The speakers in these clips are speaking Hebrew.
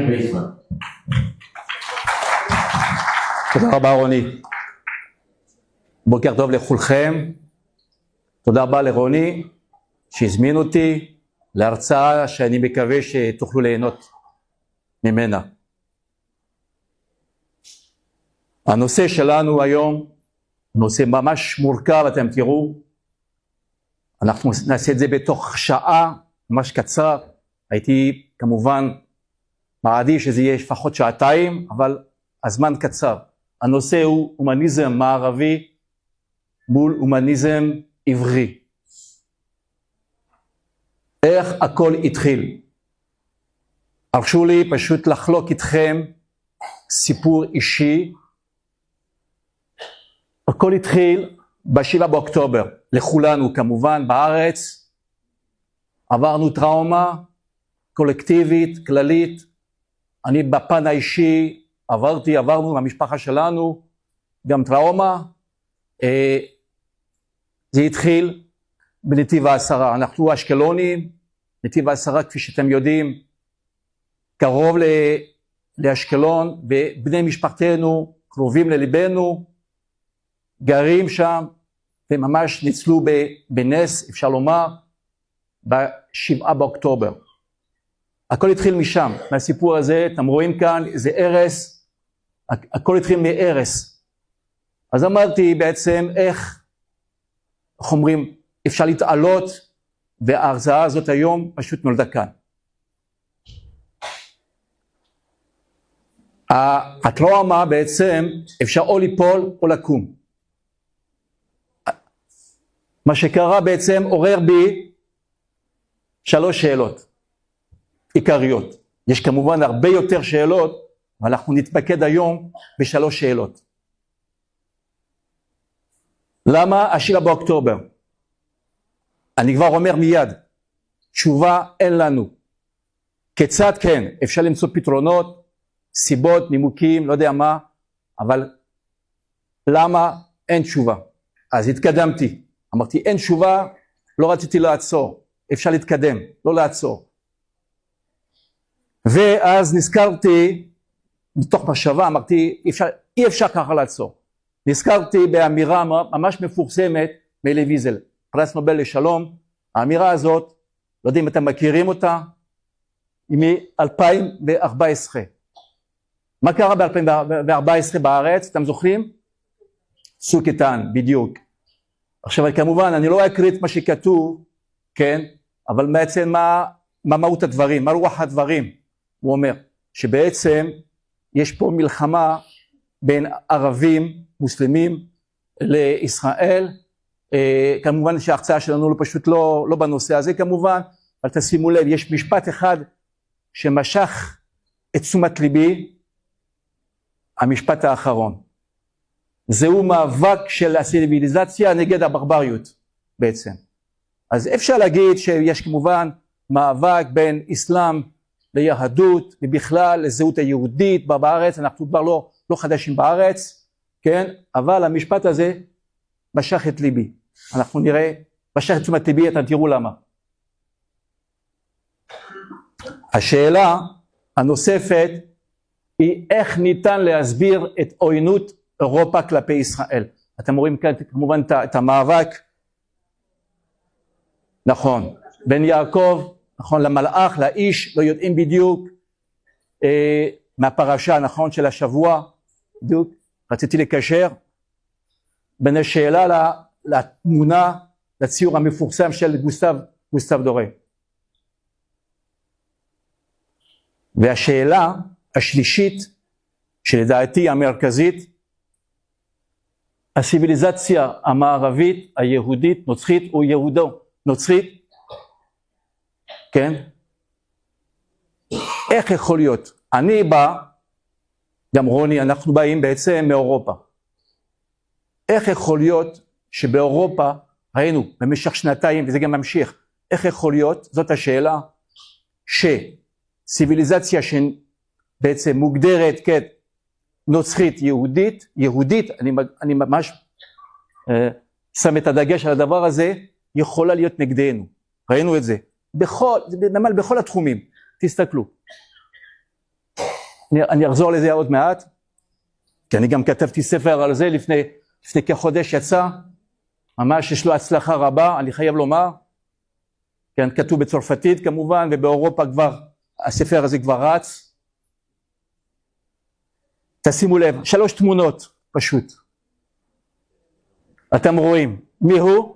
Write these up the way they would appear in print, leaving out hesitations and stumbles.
בישראל. תודה רבה רוני. בוקר טוב לכולכם. תודה רבה לרוני שהזמין אותי להרצאה שאני מקווה שתוכלו ליהנות ממנה. הנושא שלנו היום, נושא ממש מורכב, אתם תראו. אנחנו נעשה את זה בתוך שעה, ממש קצר. הייתי כמובן מעדיף שזה יהיה לפחות שעתיים, אבל הזמן קצר. הנושא הוא הומניזם מערבי מול הומניזם עברי. איך הכל התחיל? הרשו לי פשוט לחלוק איתכם סיפור אישי. הכל התחיל ב7 באוקטובר, לכולנו כמובן בארץ. עברנו טראומה קולקטיבית, כללית. אני בפן האישי עברנו מהמשפחה שלנו גם טראומה. זה התחיל בנתיב העשרה. אנחנו אשקלונים, נתיב העשרה כפי שאתם יודעים, קרוב לאשקלון, ובני משפחתנו קרובים לליבנו, גרים שם, וממש ניצלו בנס, אפשר לומר, ב7 באוקטובר. הכל התחיל משם, מהסיפור הזה. אתם רואים כאן, זה ערס, הכל התחיל מערס. אז אמרתי בעצם איך אומרים, אפשר להתעלות, וההרצאה הזאת היום פשוט נולדה כאן. הטראומה בעצם אפשר או ליפול או לקום. מה שקרה בעצם עורר בי 3 שאלות עיקריות. יש כמובן הרבה יותר שאלות, אבל אנחנו נתמקד היום ב3 שאלות. למה 7 באוקטובר? אני כבר אומר מיד, תשובה אין לנו. כיצד כן? אפשר למצוא פתרונות, סיבות, נימוקים, לא יודע מה, אבל למה אין תשובה? אז התקדמתי. אמרתי, אין תשובה, לא רציתי לעצור. אפשר להתקדם, לא לעצור. ואז נזכרתי, בתוך מחשבה, אמרתי, אי אפשר ככה לעצור. נזכרתי באמירה ממש מפורסמת מאלי ויזל, פרס נובל לשלום. האמירה הזאת, לא יודע אם אתם מכירים אותה, היא מ-2014. מה קרה ב-2014 בארץ? אתם זוכרים? צוק איתן, בדיוק. עכשיו כמובן אני לא אקריא את מה שכתוב, כן? אבל בעצם מה מהות הדברים, מה רוח הדברים? הוא אומר שבעצם יש פה מלחמה בין ערבים, מוסלמים לישראל. כמובן שההרצאה שלנו לא פשוט לא בנושא הזה כמובן, אבל תשימו לב, יש משפט אחד שמשך את תשומת ליבי, המשפט האחרון. זהו מאבק של הציוויליזציה נגד הברבריות בעצם. אז אפשר להגיד שיש כמובן מאבק בין אסלאם ליהדות, ובכלל לזהות היהודית בארץ. אנחנו כבר לא חדשים בארץ, כן? אבל המשפט הזה משך את ליבי. אנחנו נראה, משך את תשומת ליבי, אתם תראו למה. השאלה הנוספת היא איך ניתן להסביר את עוינות אירופה כלפי ישראל. אתם רואים כאן כמובן את המאבק, נכון, בן יעקב, נכון, למלאך, לאיש, לא יודעים בדיוק, מהפרשה, נכון, של השבוע, בדיוק, רציתי לקשר בין השאלה לתמונה, לציור המפורסם של גוסטב דורה. והשאלה השלישית, שלדעתי המרכזית, הציוויליזציה המערבית, היהודית, נוצרית או יהודו, נוצרית, כן? איך יכול להיות? אני בא, גם רוני, אנחנו באים בעצם מאירופה. איך יכול להיות שבאירופה, ראינו במשך שנתיים, וזה גם ממשיך, איך יכול להיות, זאת השאלה, שציוויליזציה שבעצם מוגדרת כנוצרית יהודית, אני ממש שם את הדגש על הדבר הזה, יכולה להיות נגדנו. ראינו את זה. בכל התחומים, תסתכלו. אני אחזור לזה עוד מעט, כי אני גם כתבתי ספר על זה לפני כחודש יצא, ממש יש לו הצלחה רבה, אני חייב לומר, כן, כתוב בצרפתית כמובן, ובאירופה כבר, הספר הזה כבר רץ. תשימו לב, 3 תמונות פשוט. אתם רואים, מי הוא?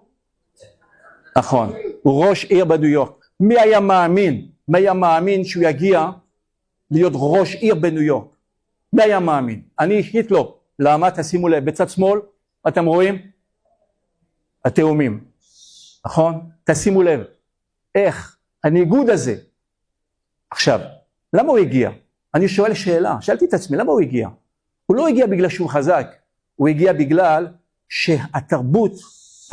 נכון, הוא ראש עיר בניו יורק. מי היה מאמין שהוא יגיע להיות ראש עיר בניו יורק? מי היה מאמין? אני אישית לא. למה? תשימו לב, בצד שמאל, אתם רואים? התאומים. נכון? תשימו לב. איך? הניגוד הזה. עכשיו, למה הוא הגיע? אני שואל שאלה, שאלתי את עצמי, למה הוא הגיע? הוא לא הגיע בגלל שהוא חזק, הוא הגיע בגלל שהתרבות,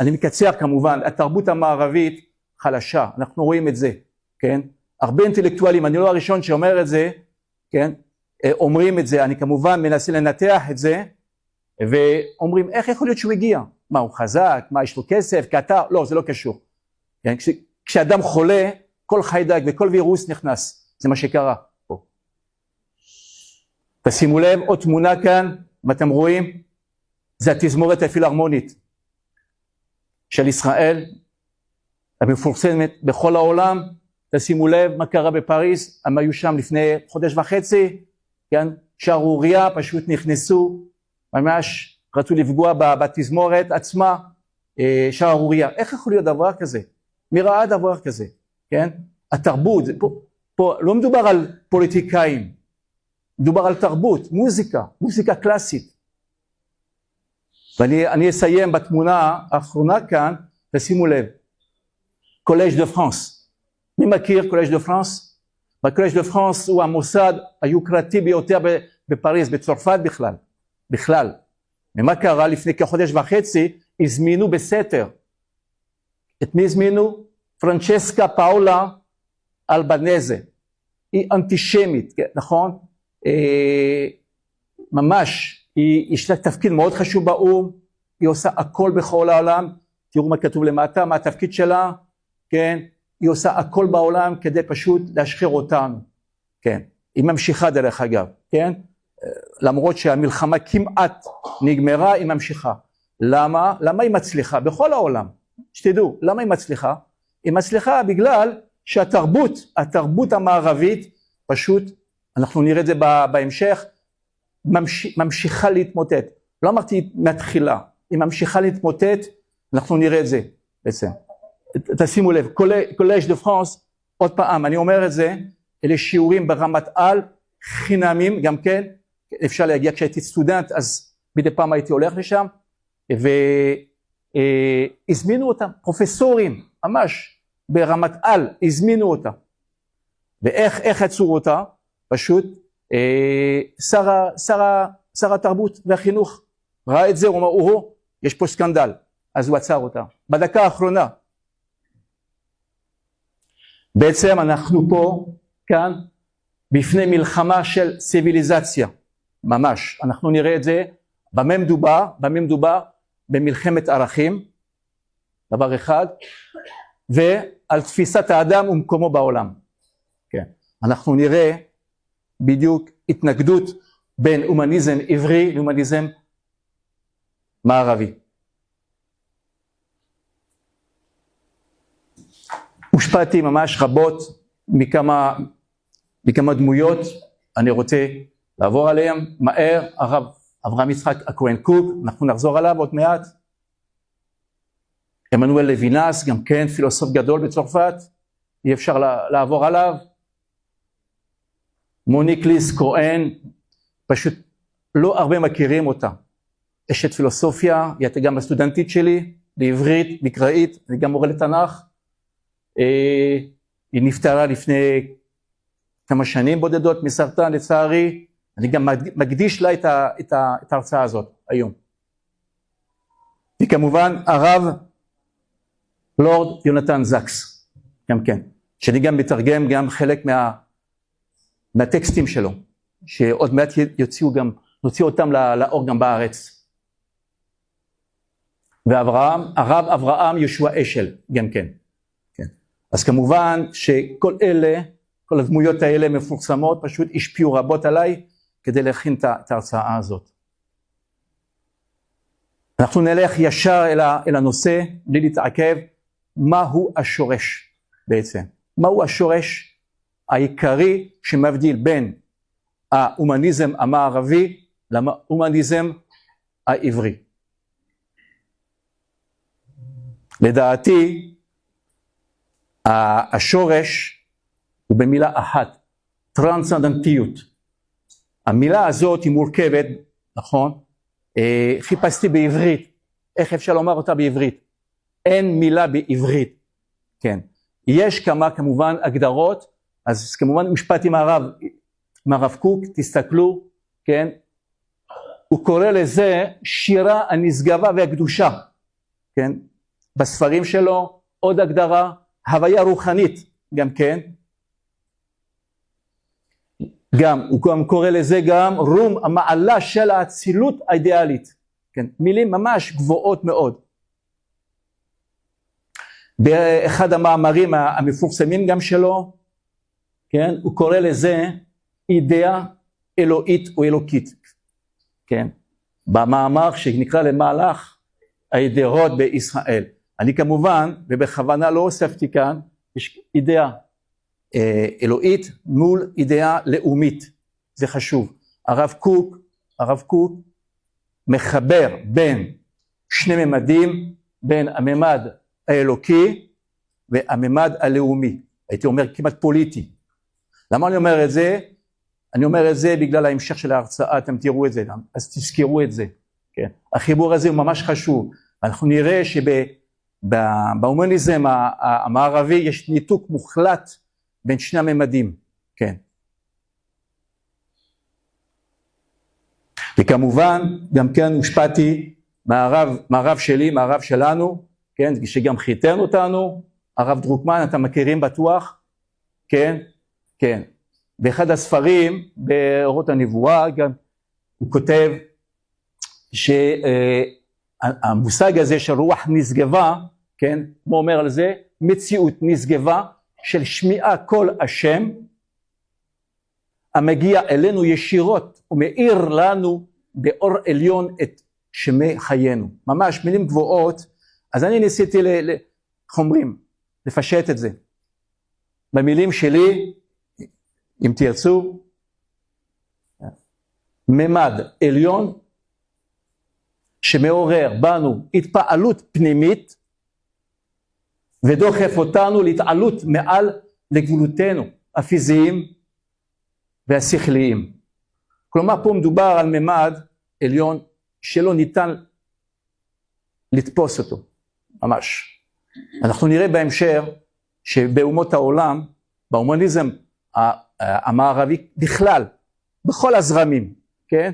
אני מקצר כמובן, התרבות המערבית חלשה, אנחנו רואים את זה, כן? הרבה אינטלקטואלים, אני לא הראשון שאומר את זה, כן? אומרים את זה, אני כמובן מנסה לנתח את זה, ואומרים, איך יכול להיות שהוא הגיע? מה, הוא חזק? מה, יש לו כסף? קטר? לא, זה לא קשור. כן? כשאדם חולה, כל חיידק וכל וירוס נכנס, זה מה שקרה פה. תשימו לב, עוד תמונה כאן, מה אתם רואים? זה התזמורת הפילהרמונית של ישראל, המפורסמת בכל העולם. תשימו לב מה קרה בפריז, הם היו שם לפני חודש וחצי, כן? שערוריה, פשוט נכנסו, ממש רצו לפגוע בתזמורת עצמה, שערוריה. איך יכול להיות דבר כזה? מי ראה דבר כזה? כן? התרבות, פה לא מדובר על פוליטיקאים, מדובר על תרבות, מוזיקה קלאסית. ואני אסיים בתמונה האחרונה כאן, תשימו לב, קולג' דה פרנס. מי מכיר קולג' דה פרנס? הקולג' דה פרנס הוא המוסד היוקרתי ביותר בפריז, בצרפת בכלל. ומה קרה? לפני כחודש וחצי, הזמינו בסתר. את מי הזמינו? פרנצ'סקה פאולה אלבנזה. היא אנטישמית, נכון? ממש, יש לה תפקיד מאוד חשוב באו"ם, היא עושה הכל בכל העולם, תראו מה כתוב למטה, מה התפקיד שלה, כן? היא עושה הכל בעולם כדי פשוט להשחיר אותנו, כן? היא ממשיכה דרך אגב, כן? למרות שהמלחמה כמעט נגמרה, היא ממשיכה. למה? למה היא מצליחה? בכל העולם, שתדעו, למה היא מצליחה? היא מצליחה בגלל שהתרבות המערבית, פשוט, אנחנו נראה את זה בהמשך, ממשיכה להתמוטט. לא אמרתי מתחילה, היא ממשיכה להתמוטט, אנחנו נראה את זה בעצם. תשימו לב, קולג' דה פרנס, עוד פעם, אני אומר את זה, אלה שיעורים ברמת על, חינמים, גם כן, אפשר להגיע כשהייתי סטודנט, אז מדי פעם הייתי הולך לשם, והזמינו אותם, פרופסורים, ממש, ברמת על, הזמינו אותם. ואיך עצרו אותה? פשוט, שר התרבות והחינוך ראה את זה, הוא אמר, יש פה סקנדל, אז הוא עצר אותה. בדקה האחרונה, בעצם אנחנו פה, כאן, בפני מלחמה של ציוויליזציה, ממש. אנחנו נראה את זה, במה מדובר? במלחמת ערכים, דבר אחד, ועל תפיסת האדם ומקומו בעולם. כן. אנחנו נראה בדיוק התנגדות בין הומניזם עברי להומניזם מערבי. הושפעתי ממש רבות מכמה דמויות, אני רוצה לעבור עליהם מהר. הרב אברהם יצחק הכהן קוק, אנחנו נחזור עליו עוד מעט. עמנואל לוינס, גם כן פילוסוף גדול בצרפת, אי אפשר לעבור עליו. מוניק ליס כהן, פשוט לא הרבה מכירים אותה. אשת פילוסופיה, היא הייתה גם הסטודנטית שלי, בעברית, מקראית, אני גם מורה לתנ"ך. היא נפטרה לפני כמה שנים בודדות מסרטן לצערי, אני גם מקדיש לה את ההרצאה הזאת היום. וכמובן הרב לורד יונתן זקס, גם כן, שאני גם מתרגם גם חלק מהטקסטים שלו, שעוד מעט נוציא אותם לאור גם בארץ. הרב אברהם יהושע אשל, גם כן. אז כמובן שכל הדמויות האלה מפורסמות, פשוט השפיעו רבות עליי, כדי להכין את ההרצאה הזאת. אנחנו נלך ישר אל הנושא, בלי להתעכב, מהו השורש בעצם. מהו השורש העיקרי שמבדיל בין ההומניזם המערבי להומניזם העברי. לדעתי, השורש הוא במילה אחת, טרנסצנדנטיות. המילה הזאת היא מורכבת, נכון? חיפשתי בעברית, איך אפשר לומר אותה בעברית? אין מילה בעברית, כן. יש כמה כמובן הגדרות, אז כמובן משפט עם הרב קוק, תסתכלו, כן? הוא קורא לזה שירה הנשגבה והקדושה, כן? בספרים שלו עוד הגדרה, הוויה רוחנית, גם כן. הוא גם קורא לזה גם רום המעלה של האצילות האידיאלית, כן? מילים ממש גבוהות מאוד. באחד המאמרים המפורסמים גם שלו, כן? הוא קורא לזה אידאה אלוהית או אלוקית, כן? במאמר שנקרא למהלך האידאות בישראל. אני כמובן, ובכוונה לא הוספתי כאן, יש אידאה אלוהית מול אידאה לאומית, זה חשוב. הרב קוק מחבר בין שני ממדים, בין הממד האלוקי והממד הלאומי, הייתי אומר כמעט פוליטי. למה אני אומר את זה? אני אומר את זה בגלל ההמשך של ההרצאה, אתם תראו את זה, אז תזכרו את זה. כן? החיבור הזה הוא ממש חשוב. אנחנו נראה שבהומניזם המערבי יש ניתוק מוחלט בין שני הממדים, כן. וכמובן, גם כן הושפעתי מהרב שלי, מהרב שלנו, כן, שגם חיתן אותנו, הרב דרוקמן, אתם מכירים בטוח, כן, כן. באחד הספרים, באורות הנבואה, גם הוא כותב שהמושג הזה של רוח נשגבה, כן, הוא אומר על זה, מציאות נשגבה של שמיעה קול השם, המגיע אלינו ישירות ומאיר לנו באור עליון את שמי חיינו. ממש מילים גבוהות, אז אני ניסיתי, איך אומרים, לפשט את זה. במילים שלי, אם תרצו, ממד עליון שמעורר בנו התפעלות פנימית ודוחף אותנו להתעלות מעל לגבולותינו הפיזיים והשכליים. כלומר פה מדובר על ממד עליון שלא ניתן לתפוס אותו, ממש. אנחנו נראה בהמשך שבאומות העולם, בהומניזם המערבי בכלל, בכל הזרמים, כן?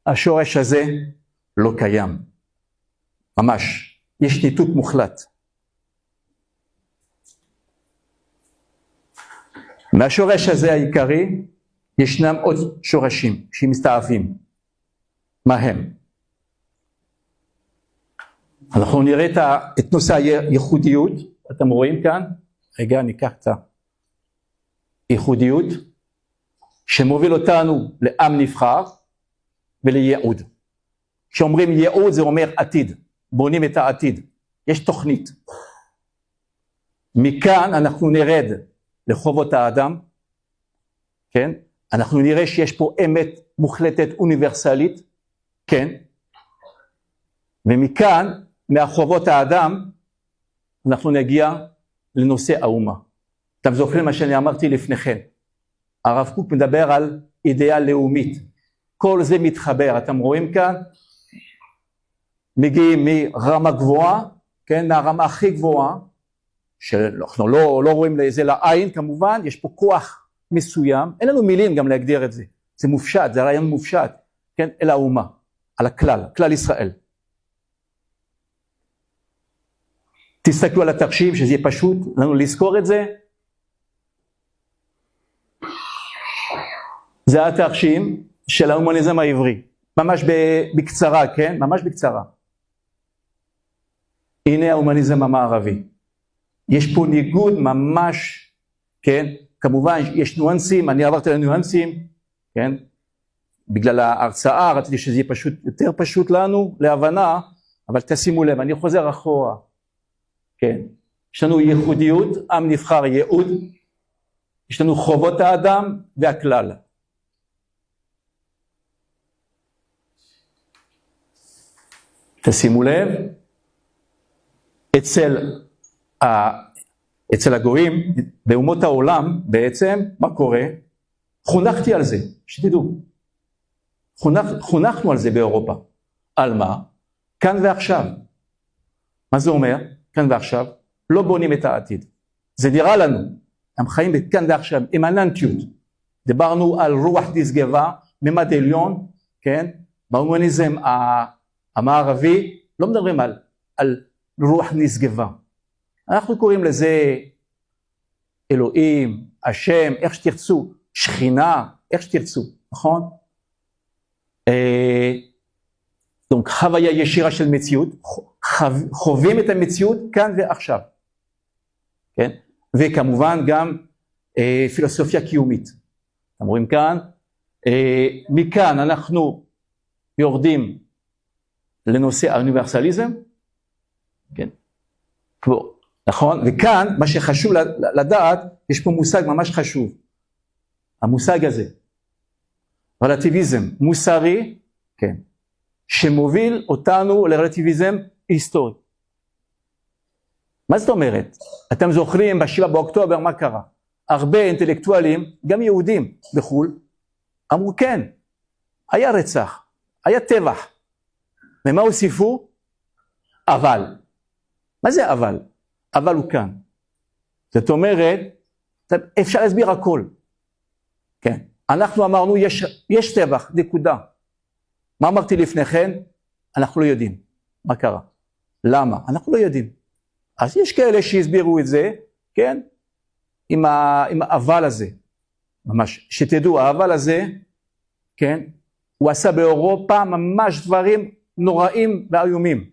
השורש הזה לא קיים, ממש, יש ניתוק מוחלט. מהשורש הזה העיקרי, ישנם עוד שורשים שמסתעפים. מה הם? אנחנו נראה את נושא הייחודיות, אתם רואים כאן, רגע ניקח את הייחודיות, שמוביל אותנו לעם נבחר ולייעוד. כשאומרים ייעוד זה אומר עתיד, בונים את העתיד, יש תוכנית. מכאן אנחנו נרד לחובות האדם, כן? אנחנו נראה שיש פה אמת מוחלטת אוניברסלית, כן? ומכאן, מהחובות האדם, אנחנו נגיע לנושא האומה. אתם זוכרים מה שאני אמרתי לפניכם. הרב קוק מדבר על אידאה לאומית. כל זה מתחבר, אתם רואים כאן? מגיעים מרמה גבוהה, כן? מהרמה הכי גבוהה, שאנחנו לא רואים לזה לעין כמובן, יש פה כוח מסוים, אין לנו מילים גם להגדיר את זה. זה מופשט, זה רעיון מופשט, כן? אל האומה, על הכלל, כלל ישראל. תסתכלו על התחשיב, שזה יהיה פשוט לנו לזכור את זה. זה התחשיב של ההומניזם העברי. ממש בקצרה, כן? ממש בקצרה. הנה ההומניזם המערבי. יש פה ניגוד ממש, כן? כמובן יש ניואנסים, אני עברתי לניואנסים, כן? בגלל ההרצאה רציתי שזה יהיה פשוט, יותר פשוט לנו להבנה, אבל תשימו לב, אני חוזר אחורה, כן? יש לנו ייחודיות, עם נבחר ייעוד, יש לנו חובות האדם והכלל. תשימו לב, אצל הגויים, באומות העולם בעצם, מה קורה? חונכתי על זה, שתדעו. חונכנו על זה באירופה. על מה? כאן ועכשיו. מה זה אומר? כאן ועכשיו. לא בונים את העתיד. זה נראה לנו. הם חיים כאן ועכשיו, אימננטיות. דיברנו על רוח נשגבה, ממד עליון, כן? בהומניזם המערבי, לא מדברים על רוח נשגבה. אנחנו קוראים לזה אלוהים, השם, איך שתרצו, שכינה, איך שתרצו, נכון? donc חוויה ישירה של מציאות, חווים את המציאות כאן ועכשיו, כן? וכמובן גם פילוסופיה קיומית. אתם רואים כאן, מכאן אנחנו יורדים לנושא האוניברסליזם, כן? נכון? וכאן מה שחשוב לדעת, יש פה מושג ממש חשוב, המושג הזה, רלטיביזם מוסרי, כן, שמוביל אותנו לרלטיביזם היסטורי. מה זאת אומרת? אתם זוכרים ב7 באוקטובר מה קרה? הרבה אינטלקטואלים, גם יהודים בחו"ל, אמרו כן, היה רצח, היה טבח. ומה הוסיפו? אבל. מה זה אבל? אבל הוא כאן. זאת אומרת, אפשר להסביר הכל. כן. אנחנו אמרנו, יש טבח, נקודה. מה אמרתי לפני כן? אנחנו לא יודעים. מה קרה? למה? אנחנו לא יודעים. אז יש כאלה שהסבירו את זה, כן? עם האבל הזה. ממש, שתדעו, האבל הזה, כן? הוא עשה באירופה ממש דברים נוראים ואיומים.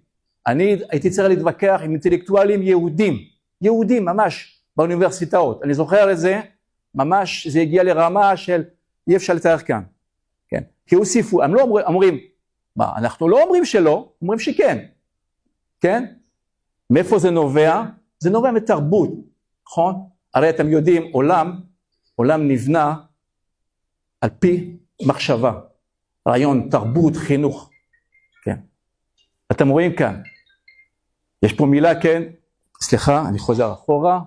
אני הייתי צריך להתווכח עם אינטלקטואלים יהודים ממש, באוניברסיטאות. אני זוכר את זה, ממש זה הגיע לרמה של אי אפשר לתאר כאן. כן? כי הוסיפו, הם לא אומרים, מה, אנחנו לא אומרים שלא, אומרים שכן. כן? מאיפה זה נובע? זה נובע מתרבות, נכון? הרי אתם יודעים, עולם נבנה על פי מחשבה, רעיון, תרבות, חינוך. כן. אתם רואים כאן, יש פה מילה, כן? סליחה, אני חוזר אחורה.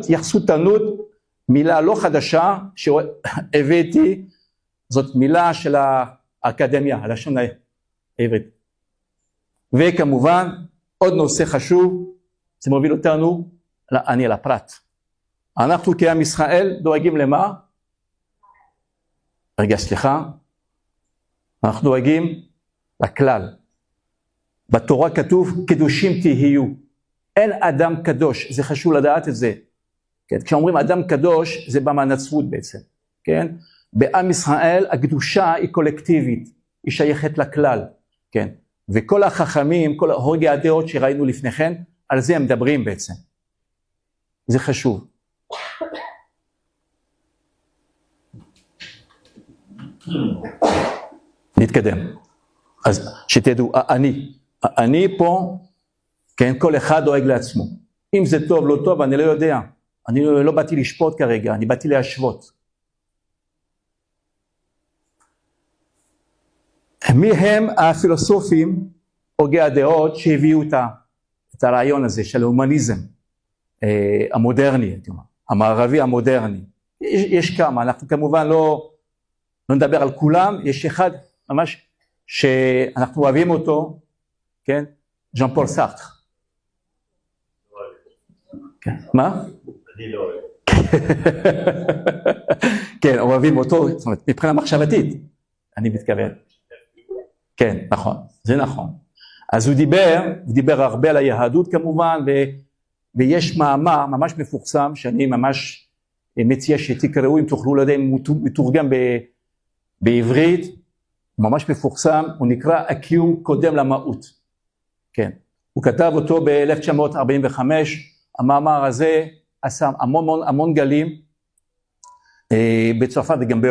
יחסותנות, מילה לא חדשה שהבאתי, זאת מילה של האקדמיה, הלשון העברית. וכמובן, עוד נושא חשוב, זה מוביל אותנו לפרט. אנחנו כעם ישראל דואגים למה? רגע, סליחה. אנחנו דואגים לכלל. בתורה כתוב, קדושים תהיו. אין אדם קדוש, זה חשוב לדעת את זה. כן? כשאומרים אדם קדוש, זה בא מהנצרות בעצם. כן? בעם ישראל הקדושה היא קולקטיבית, היא שייכת לכלל. כן? וכל החכמים, כל הוגי הדעות שראינו לפני כן, על זה הם מדברים בעצם. זה חשוב. נתקדם. אז שתדעו, אני פה, כן, כל אחד דואג לעצמו. אם זה טוב, לא טוב, אני לא יודע. אני לא באתי לשפוט כרגע, אני באתי להשוות. מי הם הפילוסופים, הוגי הדעות, שהביאו את הרעיון הזה של ההומניזם המודרני, המערבי המודרני? יש כמה, אנחנו כמובן לא נדבר על כולם, יש אחד ממש שאנחנו אוהבים אותו, כן? ז'אן פול סארטר. כן, מה? אני לא אוהב. כן, אוהבים אותו, זאת אומרת, מבחינה מחשבתית, אני מתכוון. כן, נכון, זה נכון. אז הוא דיבר הרבה על היהדות כמובן, ויש מאמר ממש מפורסם, שאני ממש מציע שתקראו, אם תוכלו לדעת, מתורגם בעברית, ממש מפורסם, הוא נקרא הקיום קודם למהות. כן, הוא כתב אותו ב-1945, המאמר הזה עשה המון גלים, בצרפת וגם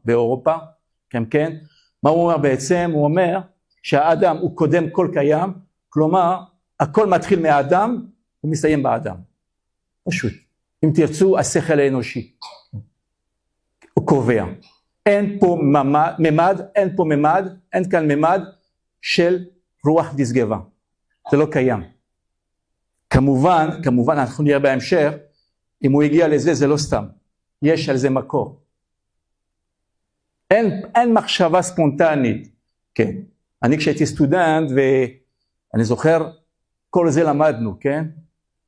באירופה, כן, מה הוא אומר בעצם? הוא אומר שהאדם הוא קודם כל קיים, כלומר, הכל מתחיל מהאדם ומסתיים באדם. פשוט. אם תרצו, השכל האנושי. הוא קובע. אין כאן ממד של רוח נשגבה. זה לא קיים. כמובן, אנחנו נראה בהמשך, אם הוא הגיע לזה, זה לא סתם. יש על זה מקור. אין מחשבה ספונטנית. כן. אני כשהייתי סטודנט, ואני זוכר, כל זה למדנו, כן?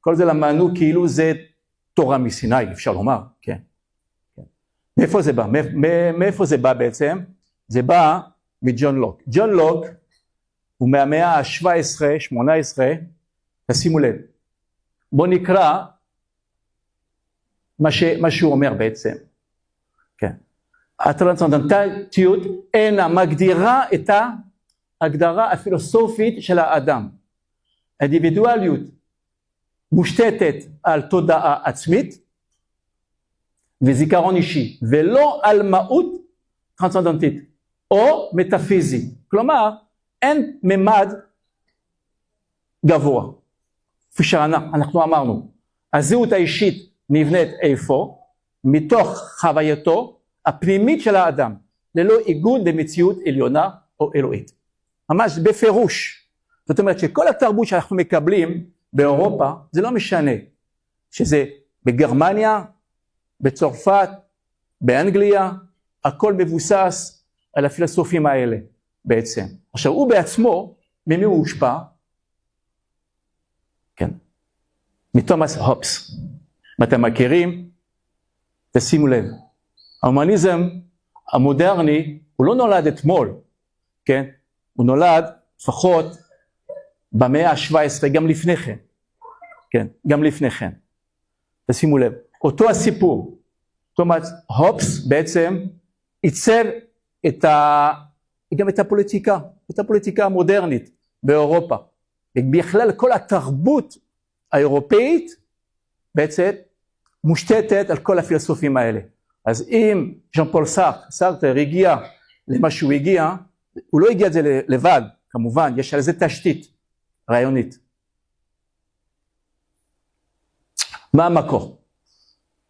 כל זה למדנו כאילו זה תורה מסיני, אפשר לומר, כן. מאיפה זה בא? מאיפה זה בא בעצם? זה בא מג'ון לוק. ג'ון לוק הוא מהמאה ה-17, 18, תשימו לב. בוא נקרא מה שהוא אומר בעצם. כן. הטרנסצנדנטליות אינה מגדירה את ההגדרה הפילוסופית של האדם. האינדיבידואליות מושתתת על תודעה עצמית וזיכרון אישי, ולא על מהות טרנסצנדנטית או מטאפיזית. כלומר, אין ממד גבוה. כפי שאנחנו אמרנו, הזהות האישית נבנית איפה? מתוך חווייתו הפנימית של האדם, ללא עיגון במציאות עליונה או אלוהית. ממש בפירוש. זאת אומרת שכל התרבות שאנחנו מקבלים באירופה, זה לא משנה. שזה בגרמניה, בצרפת, באנגליה, הכל מבוסס על הפילוסופים האלה בעצם. עכשיו הוא בעצמו, ממי הוא הושפע? כן. מתומאס הובס. ואתם מכירים? תשימו לב. ההומניזם המודרני, הוא לא נולד אתמול, כן? הוא נולד לפחות במאה ה-17, גם לפני כן. כן, גם לפני כן. תשימו לב. אותו הסיפור, תומאס הובס בעצם עיצב גם את הפוליטיקה המודרנית באירופה. בכלל כל התרבות האירופאית בעצם מושתתת על כל הפילוסופים האלה. אז אם ז'אן פול סארטר הגיע למה שהוא הגיע, הוא לא הגיע את זה לבד, כמובן, יש על זה תשתית רעיונית. מה המקור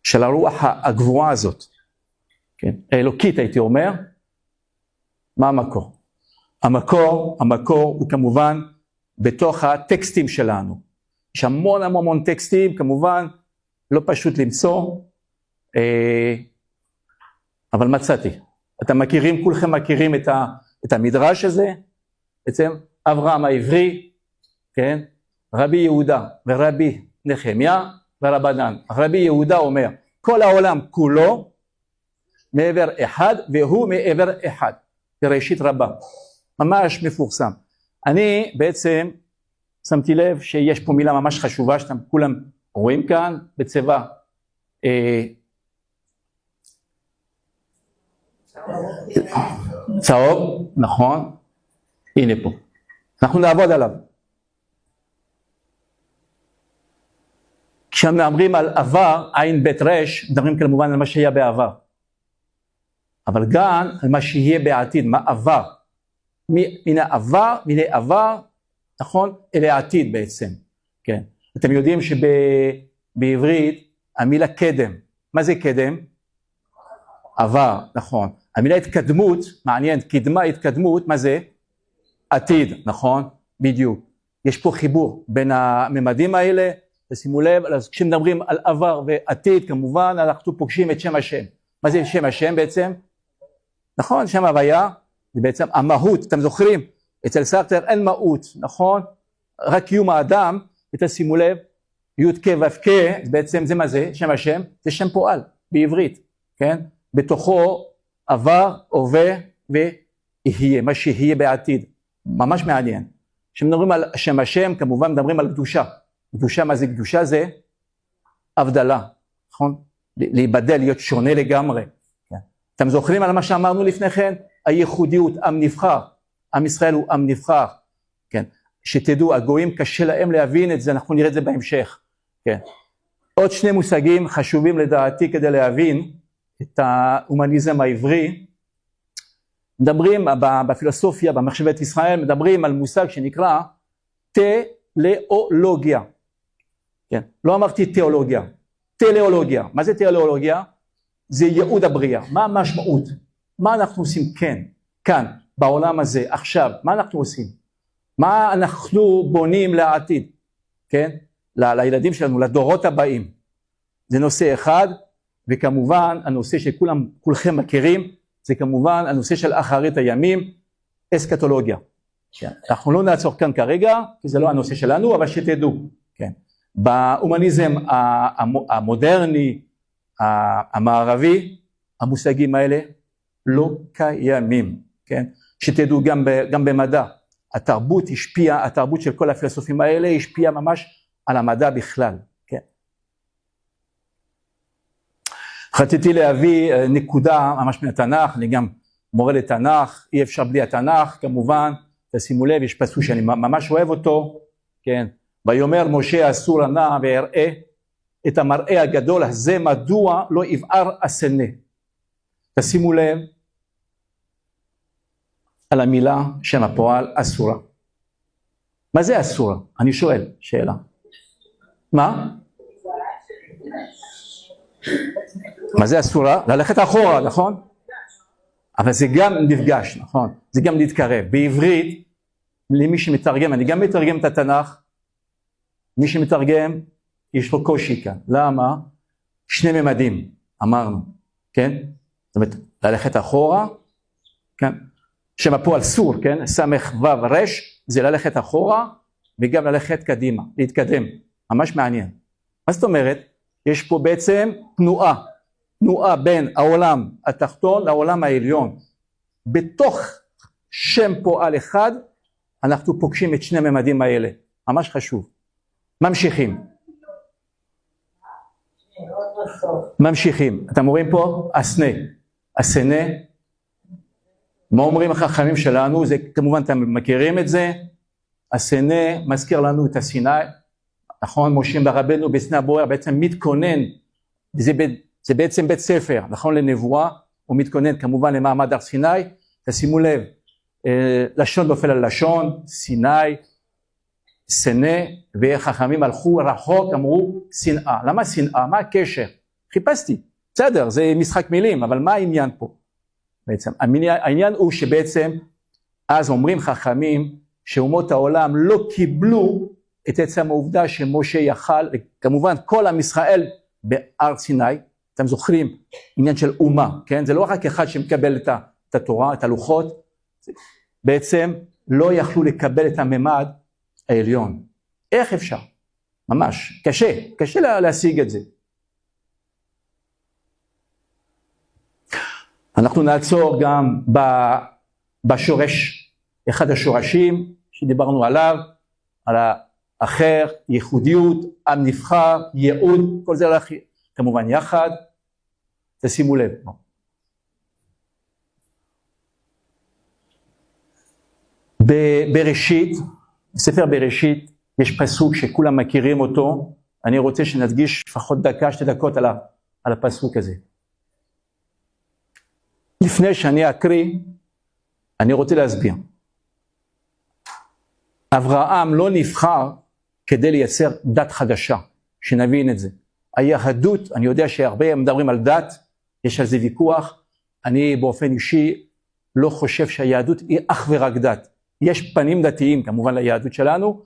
של הרוח הגבוהה הזאת? כן, האלוקית הייתי אומר, מה המקור? המקור הוא כמובן בתוך הטקסטים שלנו. יש המון טקסטים, כמובן, לא פשוט למצוא, אבל מצאתי. אתם מכירים, כולכם מכירים את המדרש הזה, בעצם אברהם העברי, כן? רבי יהודה ורבי נחמיה ורבנן. רבי יהודה אומר, כל העולם כולו מעבר אחד והוא מעבר אחד. בראשית רבה. ממש מפורסם. אני בעצם שמתי לב שיש פה מילה ממש חשובה שאתם כולם רואים כאן בצבע צהוב, נכון, הנה פה, אנחנו נעבוד עליו. כשמדברים על עבר, עין בית רש, מדברים כמובן על מה שהיה בעבר, אבל גם על מה שיהיה בעתיד, מה עבר, מן העבר, נכון, אל העתיד בעצם, כן. אתם יודעים שבעברית המילה קדם, מה זה קדם? עבר, נכון. המילה התקדמות, מעניין, קדמה, התקדמות, מה זה? עתיד, נכון? בדיוק. יש פה חיבור בין הממדים האלה, תשימו לב, אז כשמדברים על עבר ועתיד, כמובן, אנחנו פוגשים את שם השם. מה זה שם השם בעצם? נכון, שם הוויה, זה בעצם המהות, אתם זוכרים? אצל סארטר אין מהות, נכון? רק קיום האדם, ותשימו לב, י' כ' ו' כ', בעצם זה מה זה? שם השם, זה שם פועל, בעברית, כן? בתוכו עבר, הווה ויהיה, מה שיהיה בעתיד. ממש מעניין. כשמדברים על שם השם, כמובן מדברים על קדושה. קדושה, מה זה קדושה? זה הבדלה, נכון? להיבדל, להיות שונה לגמרי. כן. אתם זוכרים על מה שאמרנו לפני כן? הייחודיות, עם נבחר. עם ישראל הוא עם נבחר. כן. שתדעו, הגויים קשה להם להבין את זה, אנחנו נראה את זה בהמשך. כן. עוד שני מושגים חשובים לדעתי כדי להבין את ההומניזם העברי. מדברים בפילוסופיה, במחשבת ישראל, מדברים על מושג שנקרא טלאולוגיה. כן, לא אמרתי תיאולוגיה, טלאולוגיה. מה זה טלאולוגיה? זה ייעוד הבריאה. מה המשמעות? מה אנחנו עושים כאן, בעולם הזה, עכשיו? מה אנחנו עושים? מה אנחנו בונים לעתיד? כן? לילדים שלנו, לדורות הבאים. זה נושא אחד, וכמובן הנושא שכולכם מכירים, זה כמובן הנושא של אחרית הימים, אסקטולוגיה. כן. אנחנו לא נעצור כאן כרגע, כי זה לא הנושא שלנו, אבל שתדעו. כן. בהומניזם המודרני, המערבי, המושגים האלה לא קיימים. כן. שתדעו גם במדע. התרבות של כל הפילוסופים האלה השפיעה ממש על המדע בכלל. כן. רציתי להביא נקודה ממש מהתנ"ך, אני גם מורה לתנ"ך, אי אפשר בלי התנ"ך, כמובן, תשימו לב, יש פסוק שאני ממש אוהב אותו, כן, ויאמר משה אסור לנע ויראה את המראה הגדול הזה, מדוע לא יבער הסנה. תשימו לב על המילה שם הפועל אסורה. מה זה אסורה? אני שואל, שאלה. מה? מה זה אסורה? ללכת אחורה, נכון? אבל זה גם נפגש, נכון? זה גם להתקרב. בעברית, למי שמתרגם, אני גם מתרגם את התנ"ך, מי שמתרגם, יש לו קושי כאן. למה? שני ממדים, אמרנו, כן? זאת אומרת, ללכת אחורה, כן? שם הפועל סור, כן? סמך וו רש, זה ללכת אחורה, וגם ללכת קדימה, להתקדם. ממש מעניין. מה זאת אומרת? יש פה בעצם תנועה בין העולם התחתון לעולם העליון. בתוך שם פועל אחד, אנחנו פוגשים את שני הממדים האלה. ממש חשוב. ממשיכים. אתם רואים פה? הסנה. מה אומרים החכמים שלנו? זה כמובן אתם מכירים את זה. הסנה מזכיר לנו את הסיני. נכון, משה רבנו בסנה הבוער בעצם מתכונן, זה בעצם בית ספר, נכון, לנבואה, הוא מתכונן כמובן למעמד הר סיני. תשימו לב, לשון נופל על לשון, סיני, סנה, וחכמים הלכו רחוק, אמרו שנאה. למה שנאה? מה הקשר? חיפשתי, בסדר, זה משחק מילים, אבל מה העניין פה? בעצם, העניין הוא שבעצם, אז אומרים חכמים, שאומות העולם לא קיבלו את עצם העובדה שמשה יכל, וכמובן כל עם ישראל בהר סיני, אתם זוכרים, עניין של אומה, כן? זה לא רק אחד שמקבל את התורה, את הלוחות, בעצם לא יכלו לקבל את הממד העליון. איך אפשר? ממש, קשה להשיג את זה. אנחנו נעצור גם בשורש, אחד השורשים שדיברנו עליו, על האחר, ייחודיות, עם נבחר, ייעוד, כל זה הולך כמובן יחד. תשימו לב. בראשית, בספר בראשית, יש פסוק שכולם מכירים אותו, אני רוצה שנדגיש לפחות דקה, 2 דקות על הפסוק הזה. לפני שאני אקריא, אני רוצה להסביר. אברהם לא נבחר כדי לייצר דת חדשה, שנבין את זה. היהדות, אני יודע שהרבה מדברים על דת, יש על זה ויכוח, אני באופן אישי לא חושב שהיהדות היא אך ורק דת. יש פנים דתיים כמובן ליהדות שלנו,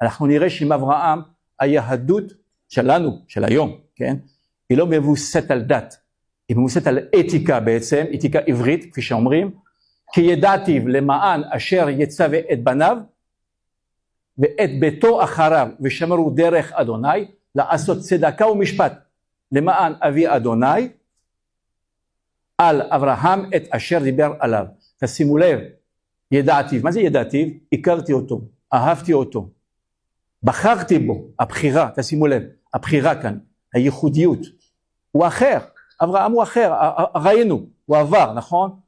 אנחנו נראה שעם אברהם, היהדות שלנו, של היום, כן? היא לא מבוססת על דת, היא מבוססת על אתיקה בעצם, אתיקה עברית, כפי שאומרים, כי ידעתיו למען אשר יצווה את בניו, ואת ביתו אחריו, ושמרו דרך אדוני, לעשות צדקה ומשפט, למען אבי אדוני, על אברהם את אשר דיבר עליו. תשימו לב, ידעתיו, מה זה ידעתיו? הכרתי אותו, אהבתי אותו, בחרתי בו, הבחירה, תשימו לב, הבחירה כאן, הייחודיות, הוא אחר, אברהם הוא אחר, ראינו, הוא עבר, נכון?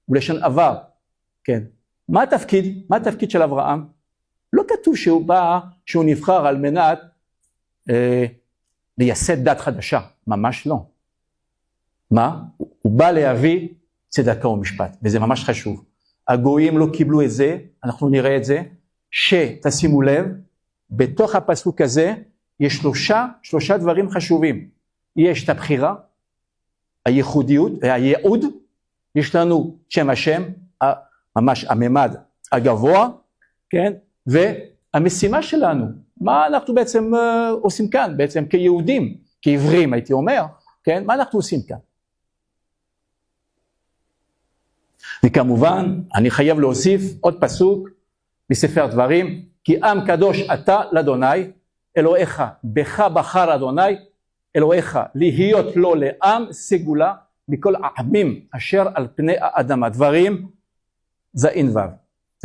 הוא לשון עבר, כן. מה התפקיד של אברהם? לא כתוב שהוא בא, שהוא נבחר על מנת לייסד דת חדשה, ממש לא. מה? הוא בא להביא צדקה ומשפט, וזה ממש חשוב. הגויים לא קיבלו את זה, אנחנו נראה את זה, שתשימו לב, בתוך הפסוק הזה, יש שלושה דברים חשובים. יש את הבחירה, הייחודיות והייעוד, יש לנו שם השם, ממש הממד הגבוה, כן? והמשימה שלנו, מה אנחנו בעצם עושים כאן, בעצם כיהודים, כעברים הייתי אומר, כן? מה אנחנו עושים כאן? וכמובן, אני חייב להוסיף עוד פסוק בספר דברים, כי עם קדוש אתה לאדוני, אלוהיך, בך בחר אדוני, אלוהיך, להיות לו לעם סגולה מכל העמים אשר על פני האדמה. דברים זין וו.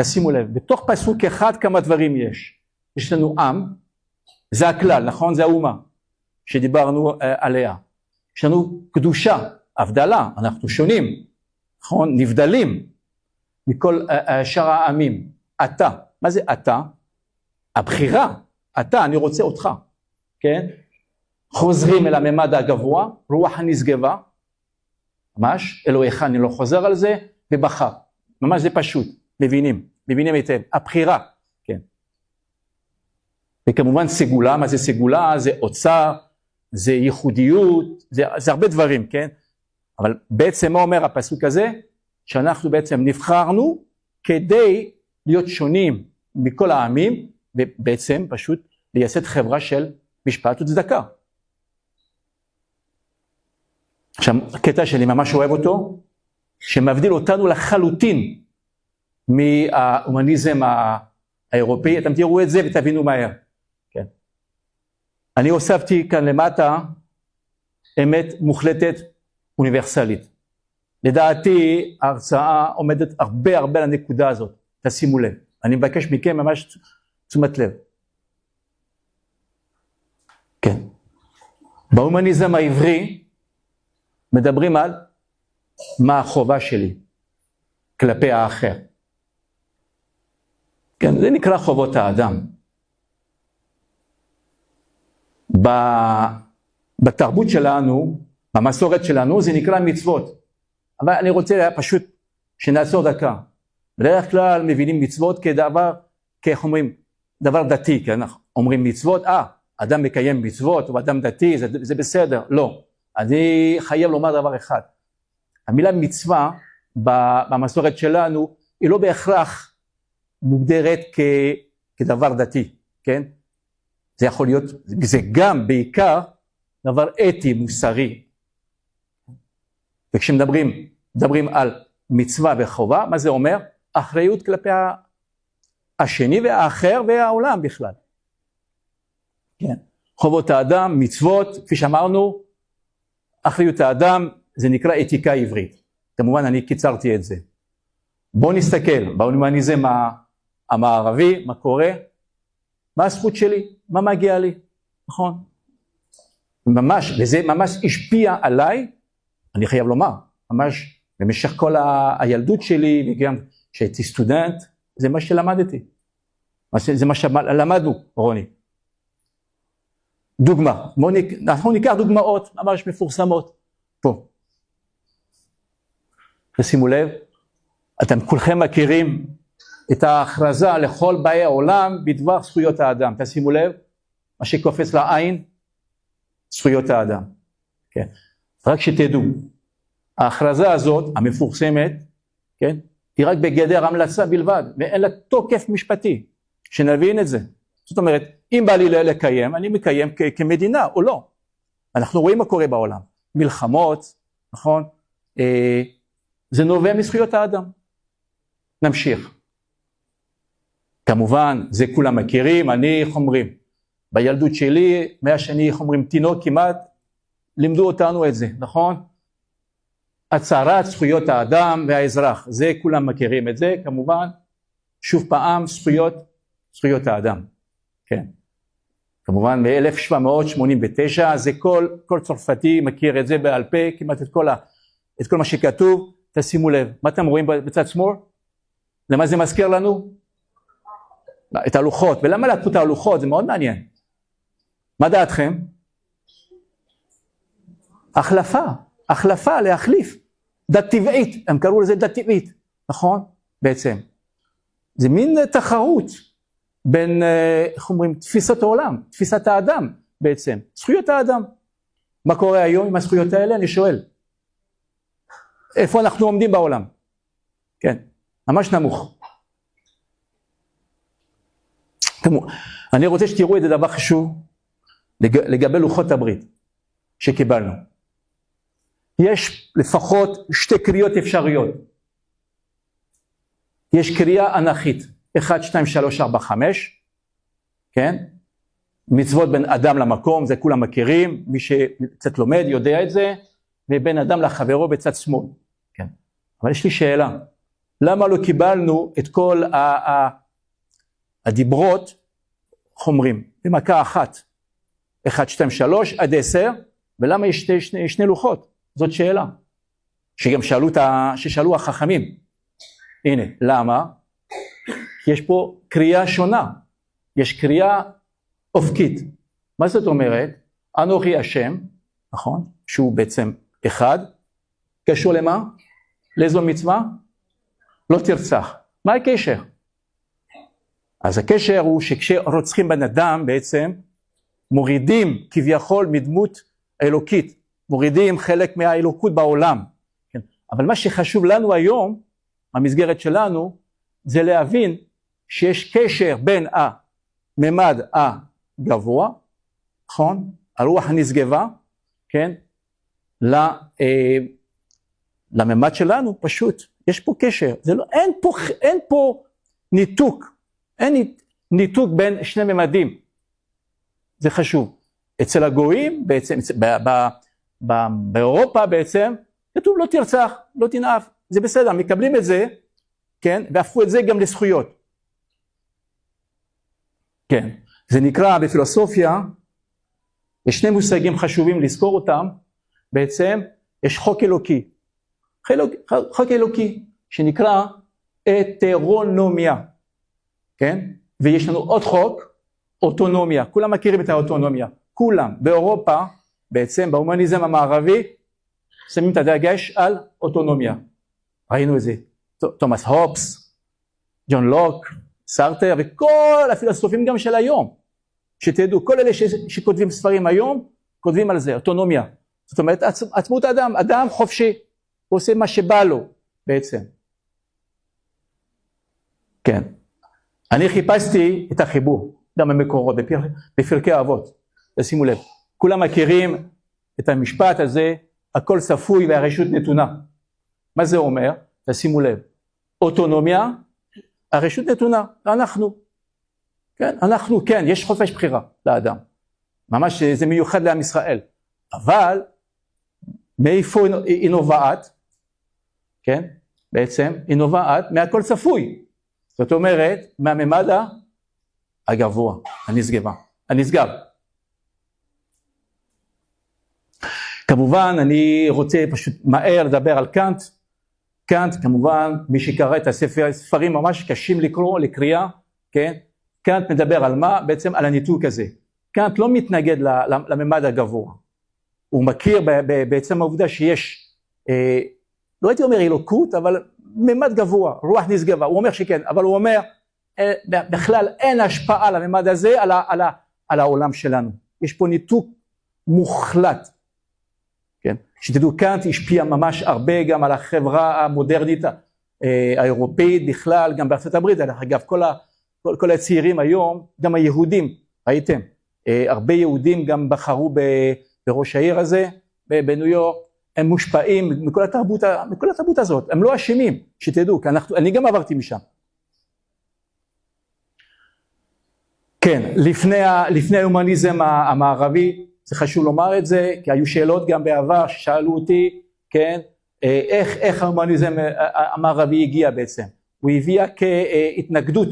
תשימו לב, בתוך פסוק אחד כמה דברים יש. יש לנו עם, זה הכלל, נכון? זה האומה שדיברנו עליה. יש לנו קדושה, הבדלה, אנחנו שונים, נכון? נבדלים מכל שאר העמים. אתה, מה זה אתה? הבחירה, אתה, אני רוצה אותך, כן? חוזרים אל הממד הגבוה, רוח הנשגבה, ממש, אלוהיך, אני לא חוזר על זה, ובחר, ממש זה פשוט, מבינים היטב, הבחירה, כן. וכמובן סגולה, מה זה סגולה? זה אוצר, זה ייחודיות, זה הרבה דברים, כן? אבל בעצם מה אומר הפסוק הזה? שאנחנו בעצם נבחרנו כדי להיות שונים מכל העמים, ובעצם פשוט לייסד חברה של משפט וצדקה. עכשיו, הקטע שאני ממש אוהב אותו, שמבדיל אותנו לחלוטין מההומניזם האירופאי, אתם תראו את זה ותבינו מהר. כן. אני הוספתי כאן למטה אמת מוחלטת אוניברסלית. לדעתי ההרצאה עומדת הרבה על הנקודה הזאת, תשימו לב. אני מבקש מכם ממש תשומת לב. כן. בהומניזם העברי מדברים על מה החובה שלי כלפי האחר. כן, זה נקרא חובות האדם. בתרבות שלנו, במסורת שלנו, זה נקרא מצוות. אבל אני רוצה פשוט שנעצור דקה. בדרך כלל מבינים מצוות כדבר, איך אומרים, דבר דתי, כן? אומרים מצוות, אדם מקיים מצוות, הוא אדם דתי, זה בסדר. לא. אני חייב לומר דבר אחד. המילה מצווה במסורת שלנו, היא לא בהכרח מוגדרת כדבר דתי, כן? זה יכול להיות, זה גם בעיקר דבר אתי, מוסרי. וכשמדברים על מצווה וחובה, מה זה אומר? אחריות כלפי השני והאחר והעולם בכלל. כן. חובות האדם, מצוות, כפי שאמרנו, אחריות האדם, זה נקרא אתיקה עברית. כמובן, אני קיצרתי את זה. בואו נסתכל, בהומניזם המערבי, מה קורה? מה הזכות שלי? מה מגיע לי? נכון? ממש, וזה ממש השפיע עליי, אני חייב לומר, ממש במשך כל הילדות שלי, וגם כשהייתי סטודנט, זה מה שלמדתי. זה מה שלמדנו, רוני. דוגמה, אנחנו ניקח דוגמאות ממש מפורסמות, פה. תשימו לב, אתם כולכם מכירים את ההכרזה לכל באי העולם בדבר זכויות האדם. תשימו לב, מה שקופץ לעין, זכויות האדם. כן. רק שתדעו, ההכרזה הזאת, המפורסמת, כן, היא רק בגדר המלצה בלבד, ואין לה תוקף משפטי, שנבין את זה. זאת אומרת, אם בא לי לקיים, אני מקיים כמדינה, או לא. אנחנו רואים מה קורה בעולם. מלחמות, נכון? זה נובע מזכויות האדם. נמשיך. כמובן, זה כולם מכירים, אני, איך אומרים, בילדות שלי, מאז שאני, איך אומרים, תינוק כמעט, לימדו אותנו את זה, נכון? הצהרת זכויות האדם והאזרח, זה כולם מכירים את זה, כמובן, שוב פעם, זכויות האדם, כן. כמובן, מ-1789, זה כל צרפתי מכיר את זה בעל פה, כמעט את כל מה שכתוב, תשימו לב, מה אתם רואים בצד שמאל? למה זה מזכיר לנו? את הלוחות, ולמה לקחו את הלוחות? זה מאוד מעניין. מה דעתכם? החלפה, להחליף, דת טבעית, הם קראו לזה דת טבעית, נכון? בעצם. זה מין תחרות בין, איך אומרים, תפיסת העולם, תפיסת האדם בעצם, זכויות האדם. מה קורה היום עם הזכויות האלה? אני שואל. איפה אנחנו עומדים בעולם? כן, ממש נמוך. אני רוצה שתראו את זה דבר חשוב לגבי לוחות הברית שקיבלנו. יש לפחות שתי קריאות אפשריות. יש קריאה אנכית, 1, 2, 3, 4, 5, כן? מצוות בין אדם למקום, זה כולם מכירים, מי שקצת לומד יודע את זה, ובין אדם לחברו בצד שמאל, כן? אבל יש לי שאלה, למה לא קיבלנו את כל הדיברות, חומרים, במכה אחת, 1, 2, 3 עד 10, ולמה יש שני לוחות? זאת שאלה, שגם ששאלו החכמים. הנה, למה? כי יש פה קריאה שונה, יש קריאה אופקית. מה זאת אומרת? אנוכי השם, נכון? שהוא בעצם אחד, קשור למה? לאיזו מצווה? לא תרצח. מה הקשר? אז הקשר הוא שכשרוצחים בן אדם בעצם, מורידים כביכול מדמות האלוקית, מורידים חלק מהאלוקות בעולם. כן? אבל מה שחשוב לנו היום, המסגרת שלנו, זה להבין שיש קשר בין הממד הגבוה, נכון? הרוח הנשגבה, כן? לממד שלנו, פשוט, יש פה קשר. זה לא, אין פה ניתוק, אין ניתוק בין שני ממדים. זה חשוב. אצל הגויים, בעצם, באירופה בעצם, כתוב לא תרצח, לא תנאף. זה בסדר, מקבלים את זה, כן? והפכו את זה גם לזכויות. כן. זה נקרא בפילוסופיה, יש שני מושגים חשובים לזכור אותם, בעצם יש חוק אלוקי. חוק אלוקי, שנקרא הטרונומיה. כן? ויש לנו עוד חוק, אוטונומיה. כולם מכירים את האוטונומיה. כולם. באירופה, בעצם, בהומניזם המערבי, שמים את הדגש על אוטונומיה. ראינו את זה. תומאס הופס, ג'ון לוק, סארטר, וכל הפילוסופים גם של היום. שתדעו, כל אלה שכותבים ספרים היום, כותבים על זה, אוטונומיה. זאת אומרת, עצמאות האדם, אדם חופשי, הוא עושה מה שבא לו, בעצם. כן. אני חיפשתי את החיבור, גם במקורות, בפרקי אבות. תשימו לב, כולם מכירים את המשפט הזה, הכל צפוי והרשות נתונה. מה זה אומר? תשימו לב, אוטונומיה, הרשות נתונה, אנחנו. כן, אנחנו, כן, יש חופש בחירה לאדם. ממש זה מיוחד לעם ישראל. אבל, מאיפה היא נובעת? כן, בעצם היא נובעת מהכל צפוי. זאת אומרת, מהממד הגבוה, הנשגב. כמובן, אני רוצה פשוט מהר לדבר על קאנט. קאנט, כמובן, מי שקרא את הספרים ממש קשים לקריאה, כן? קאנט מדבר על מה? בעצם על הניתוק הזה. קאנט לא מתנגד לממד הגבוה. הוא מכיר בעצם העובדה שיש, לא הייתי אומר אלוקות, אבל ממד גבוה, רוח נשגבה. הוא אומר שכן, אבל הוא אומר, בכלל אין השפעה על הממד הזה, על העולם שלנו. יש פה ניתוק מוחלט. כן? שתדעו, קאנט השפיע ממש הרבה גם על החברה המודרנית האירופאית בכלל, גם בארצות הברית. אגב, כל הצעירים היום, גם היהודים, ראיתם, הרבה יהודים גם בחרו בראש העיר הזה, בניו יורק, הם מושפעים מכל התרבות הזאת, הם לא אשמים, שתדעו, כי אני גם עברתי משם. כן, לפני ההומניזם המערבי, זה חשוב לומר את זה, כי היו שאלות גם בעבר ששאלו אותי, כן, איך ההומניזם המערבי הגיע בעצם. הוא הביאה כהתנגדות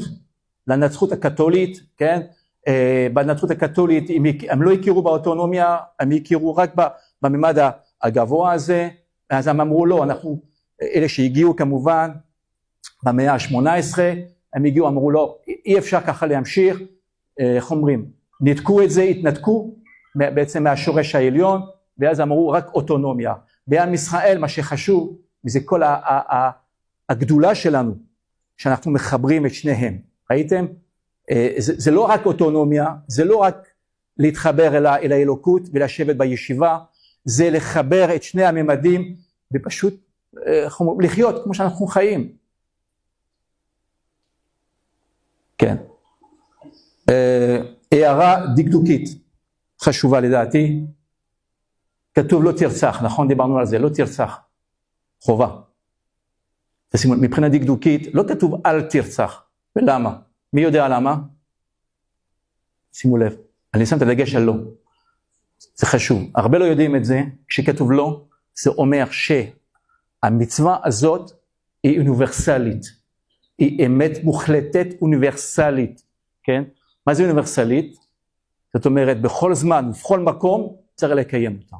לנצרות הקתולית, כן, בנצרות הקתולית הם לא הכירו באוטונומיה, הם הכירו רק בממד הגבוה הזה, אז הם אמרו לו, אלה שהגיעו כמובן במאה ה-18, הם הגיעו, אמרו לו, אי אפשר ככה להמשיך, איך אומרים, ניתקו את זה, התנתקו בעצם מהשורש העליון, ואז אמרו רק אוטונומיה. בעם ישראל מה שחשוב, וזה כל הגדולה שלנו, שאנחנו מחברים את שניהם. ראיתם? זה לא רק אוטונומיה, זה לא רק להתחבר אל האלוקות ולשבת בישיבה, זה לחבר את שני הממדים ופשוט לחיות כמו שאנחנו חיים. כן. הערה דקדוקית חשובה לדעתי, כתוב לא תרצח, נכון? דיברנו על זה, לא תרצח, חובה. מבחינה דקדוקית לא כתוב אל תרצח, ולמה? מי יודע למה? שימו לב, אני שם את הדגש על לא, זה חשוב, הרבה לא יודעים את זה, כשכתוב לא, זה אומר שהמצווה הזאת היא אוניברסלית, היא אמת מוחלטת אוניברסלית, כן? מה זה אוניברסלית? זאת אומרת, בכל זמן ובכל מקום צריך לקיים אותה,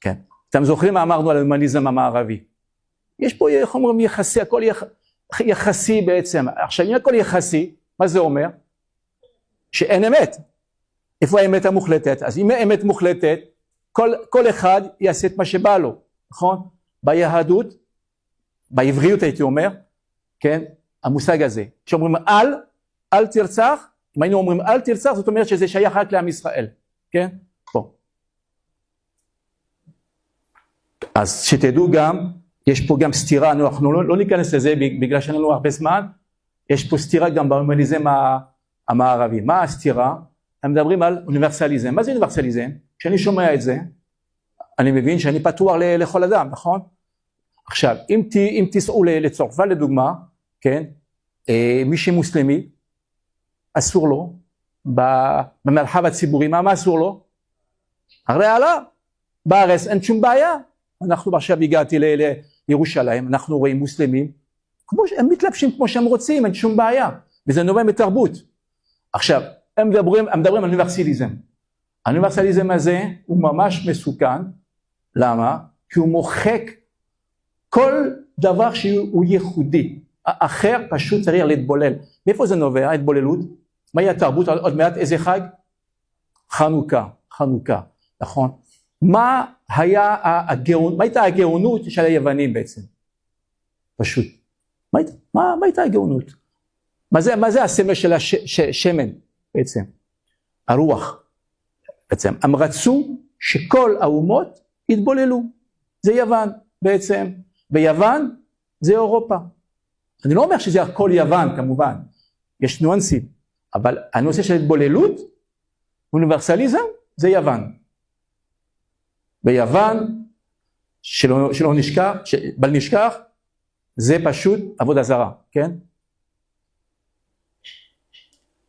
כן? אתם זוכרים מה אמרנו על ההומניזם המערבי? יש פה, איך אומרים, יחסי, הכל יחסי בעצם. עכשיו, אם הכל יחסי, מה זה אומר? שאין אמת. איפה האמת המוחלטת? אז אם האמת מוחלטת, כל אחד יעשה את מה שבא לו, נכון? ביהדות, בעבריות הייתי אומר, כן? המושג הזה, שאומרים אל תרצח, אם היינו אומרים אל תרצח, זאת אומרת שזה שייך רק לעם ישראל, כן? פה. אז שתדעו גם, יש פה גם סתירה, אנחנו לא ניכנס לזה בגלל שאין לנו הרבה זמן, יש פה סתירה גם בהומניזם המערבי. מה הסתירה? הם מדברים על אוניברסליזם. מה זה אוניברסליזם? כשאני שומע את זה, אני מבין שאני פתוח לכל אדם, נכון? עכשיו, אם תיסעו לצרפת לדוגמה, כן, מי שמוסלמי, אסור לו, במרחב הציבורי, מה אסור לו? הרי עלה, בארץ אין שום בעיה, אנחנו עכשיו הגעתי לירושלים, אנחנו רואים מוסלמים, הם מתלבשים כמו שהם רוצים, אין שום בעיה, וזה נובע מתרבות. עכשיו, הם מדברים על אוניברסליזם. האוניברסליזם הזה הוא ממש מסוכן, למה? כי הוא מוחק כל דבר שהוא ייחודי, האחר פשוט צריך להתבולל. מאיפה זה נובע, ההתבוללות? מהי התרבות? עוד מעט איזה חג? חנוכה, נכון? מה הייתה הגאונות של היוונים בעצם? פשוט. מה הייתה הגאונות? מה זה הסמל של השמן בעצם? הרוח בעצם. הם רצו שכל האומות יתבוללו. זה יוון בעצם. ויוון זה אירופה. אני לא אומר שזה הכל יוון כמובן. יש ניואנסים. אבל הנושא של התבוללות, אוניברסליזם, זה יוון. ביוון, שלא נשכח, בל נשכח, זה פשוט עבודה זרה, כן?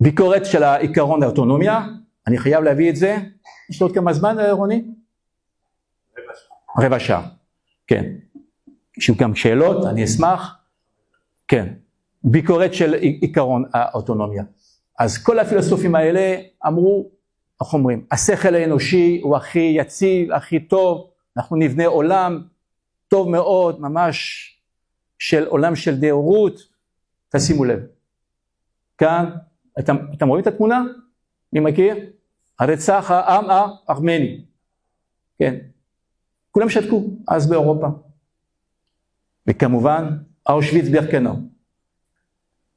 ביקורת של העיקרון האוטונומיה, אני חייב להביא את זה, יש לו עוד כמה זמן, רוני? רבע שעה, כן. יש גם שאלות, אני אשמח, כן. ביקורת של עיקרון האוטונומיה. אז כל הפילוסופים האלה אמרו, איך אומרים, השכל האנושי הוא הכי יציב, הכי טוב, אנחנו נבנה עולם טוב מאוד, ממש של עולם של דאורות, תשימו לב. כאן, אתם רואים את התמונה? מי מכיר? הרצח העם הארמני. כן. כולם שתקו אז באירופה. וכמובן, אושוויץ בירקנאו.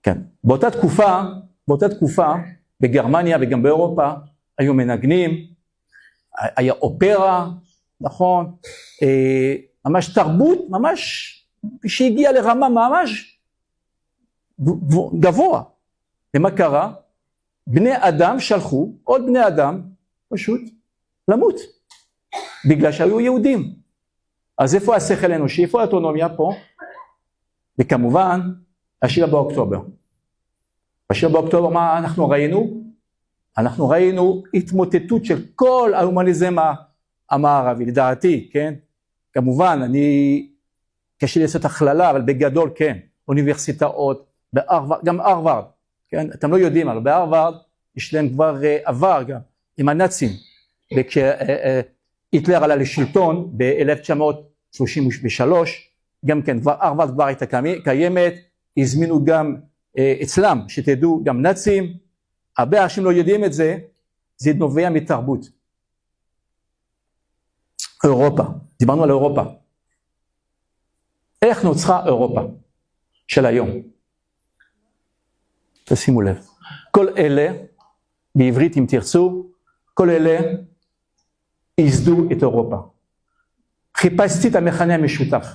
כן. באותה תקופה, בגרמניה וגם באירופה, היו מנגנים, היה אופרה, נכון? ממש תרבות, ממש, שהגיעה לרמה ממש גבוה. ומה קרה? בני אדם שלחו, עוד בני אדם, פשוט למות, בגלל שהיו יהודים. אז איפה השכל האנושי? איפה האוטונומיה פה? וכמובן, 7 באוקטובר. ב7 באוקטובר מה אנחנו ראינו? אנחנו ראינו התמוטטות של כל ההומניזם המערבי, לדעתי, כן? כמובן, קשה לעשות הכללה, אבל בגדול כן, אוניברסיטאות, גם הרווארד, כן? אתם לא יודעים, אבל בהרווארד יש להם כבר עבר גם עם הנאצים, וכשהיטלר עלה לשלטון ב-1933, גם כן, הרווארד כבר הייתה קיימת, הזמינו גם אצלם, שתדעו, גם נאצים, הרבה אנשים לא יודעים את זה, זה נובע מתרבות. אירופה, דיברנו על אירופה. איך נוצרה אירופה של היום? תשימו לב. כל אלה, בעברית אם תרצו, כל אלה ייסדו את אירופה. חיפשתי את המכנה המשותף.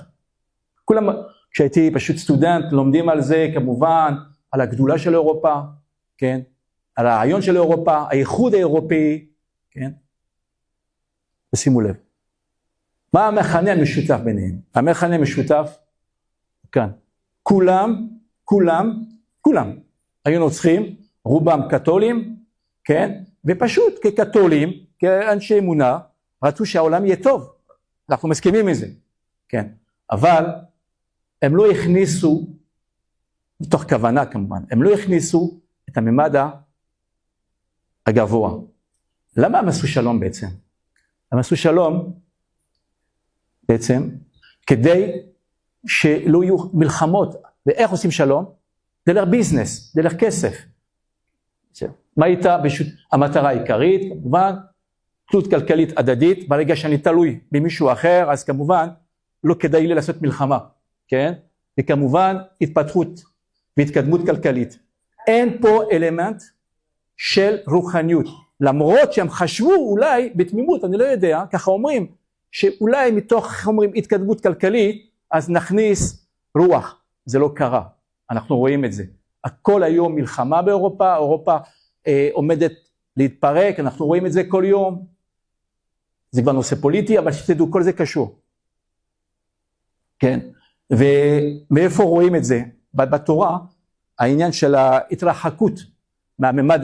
כולם, כשהייתי פשוט סטודנט, לומדים על זה כמובן, על הגדולה של אירופה, כן? על הרעיון של אירופה, האיחוד האירופי, כן? תשימו לב. מה המכנה המשותף ביניהם? המכנה המשותף, כאן. כולם היו נוצרים, רובם קתולים, כן? ופשוט כקתולים, כאנשי אמונה, רצו שהעולם יהיה טוב. אנחנו מסכימים עם זה, כן? אבל הם לא הכניסו, מתוך כוונה כמובן, הם לא הכניסו את הממד הגבוה. למה הם עשו שלום בעצם? הם עשו שלום בעצם כדי שלא יהיו מלחמות. ואיך עושים שלום? דרך ביזנס, דרך כסף. מה הייתה המטרה העיקרית? כמובן, תלות כלכלית הדדית. ברגע שאני תלוי במישהו אחר, אז כמובן לא כדאי לי לעשות מלחמה, כן? וכמובן התפתחות והתקדמות כלכלית. אין פה אלמנט של רוחניות. למרות שהם חשבו אולי בתמימות, אני לא יודע, ככה אומרים, שאולי מתוך התקדמות כלכלית, אז נכניס רוח. זה לא קרה. אנחנו רואים את זה. הכל היום מלחמה באירופה, אירופה עומדת להתפרק, אנחנו רואים את זה כל יום. זה כבר נושא פוליטי, אבל שתדעו, כל זה קשור. כן? ומאיפה רואים את זה? בתורה, העניין של ההתרחקות מהממד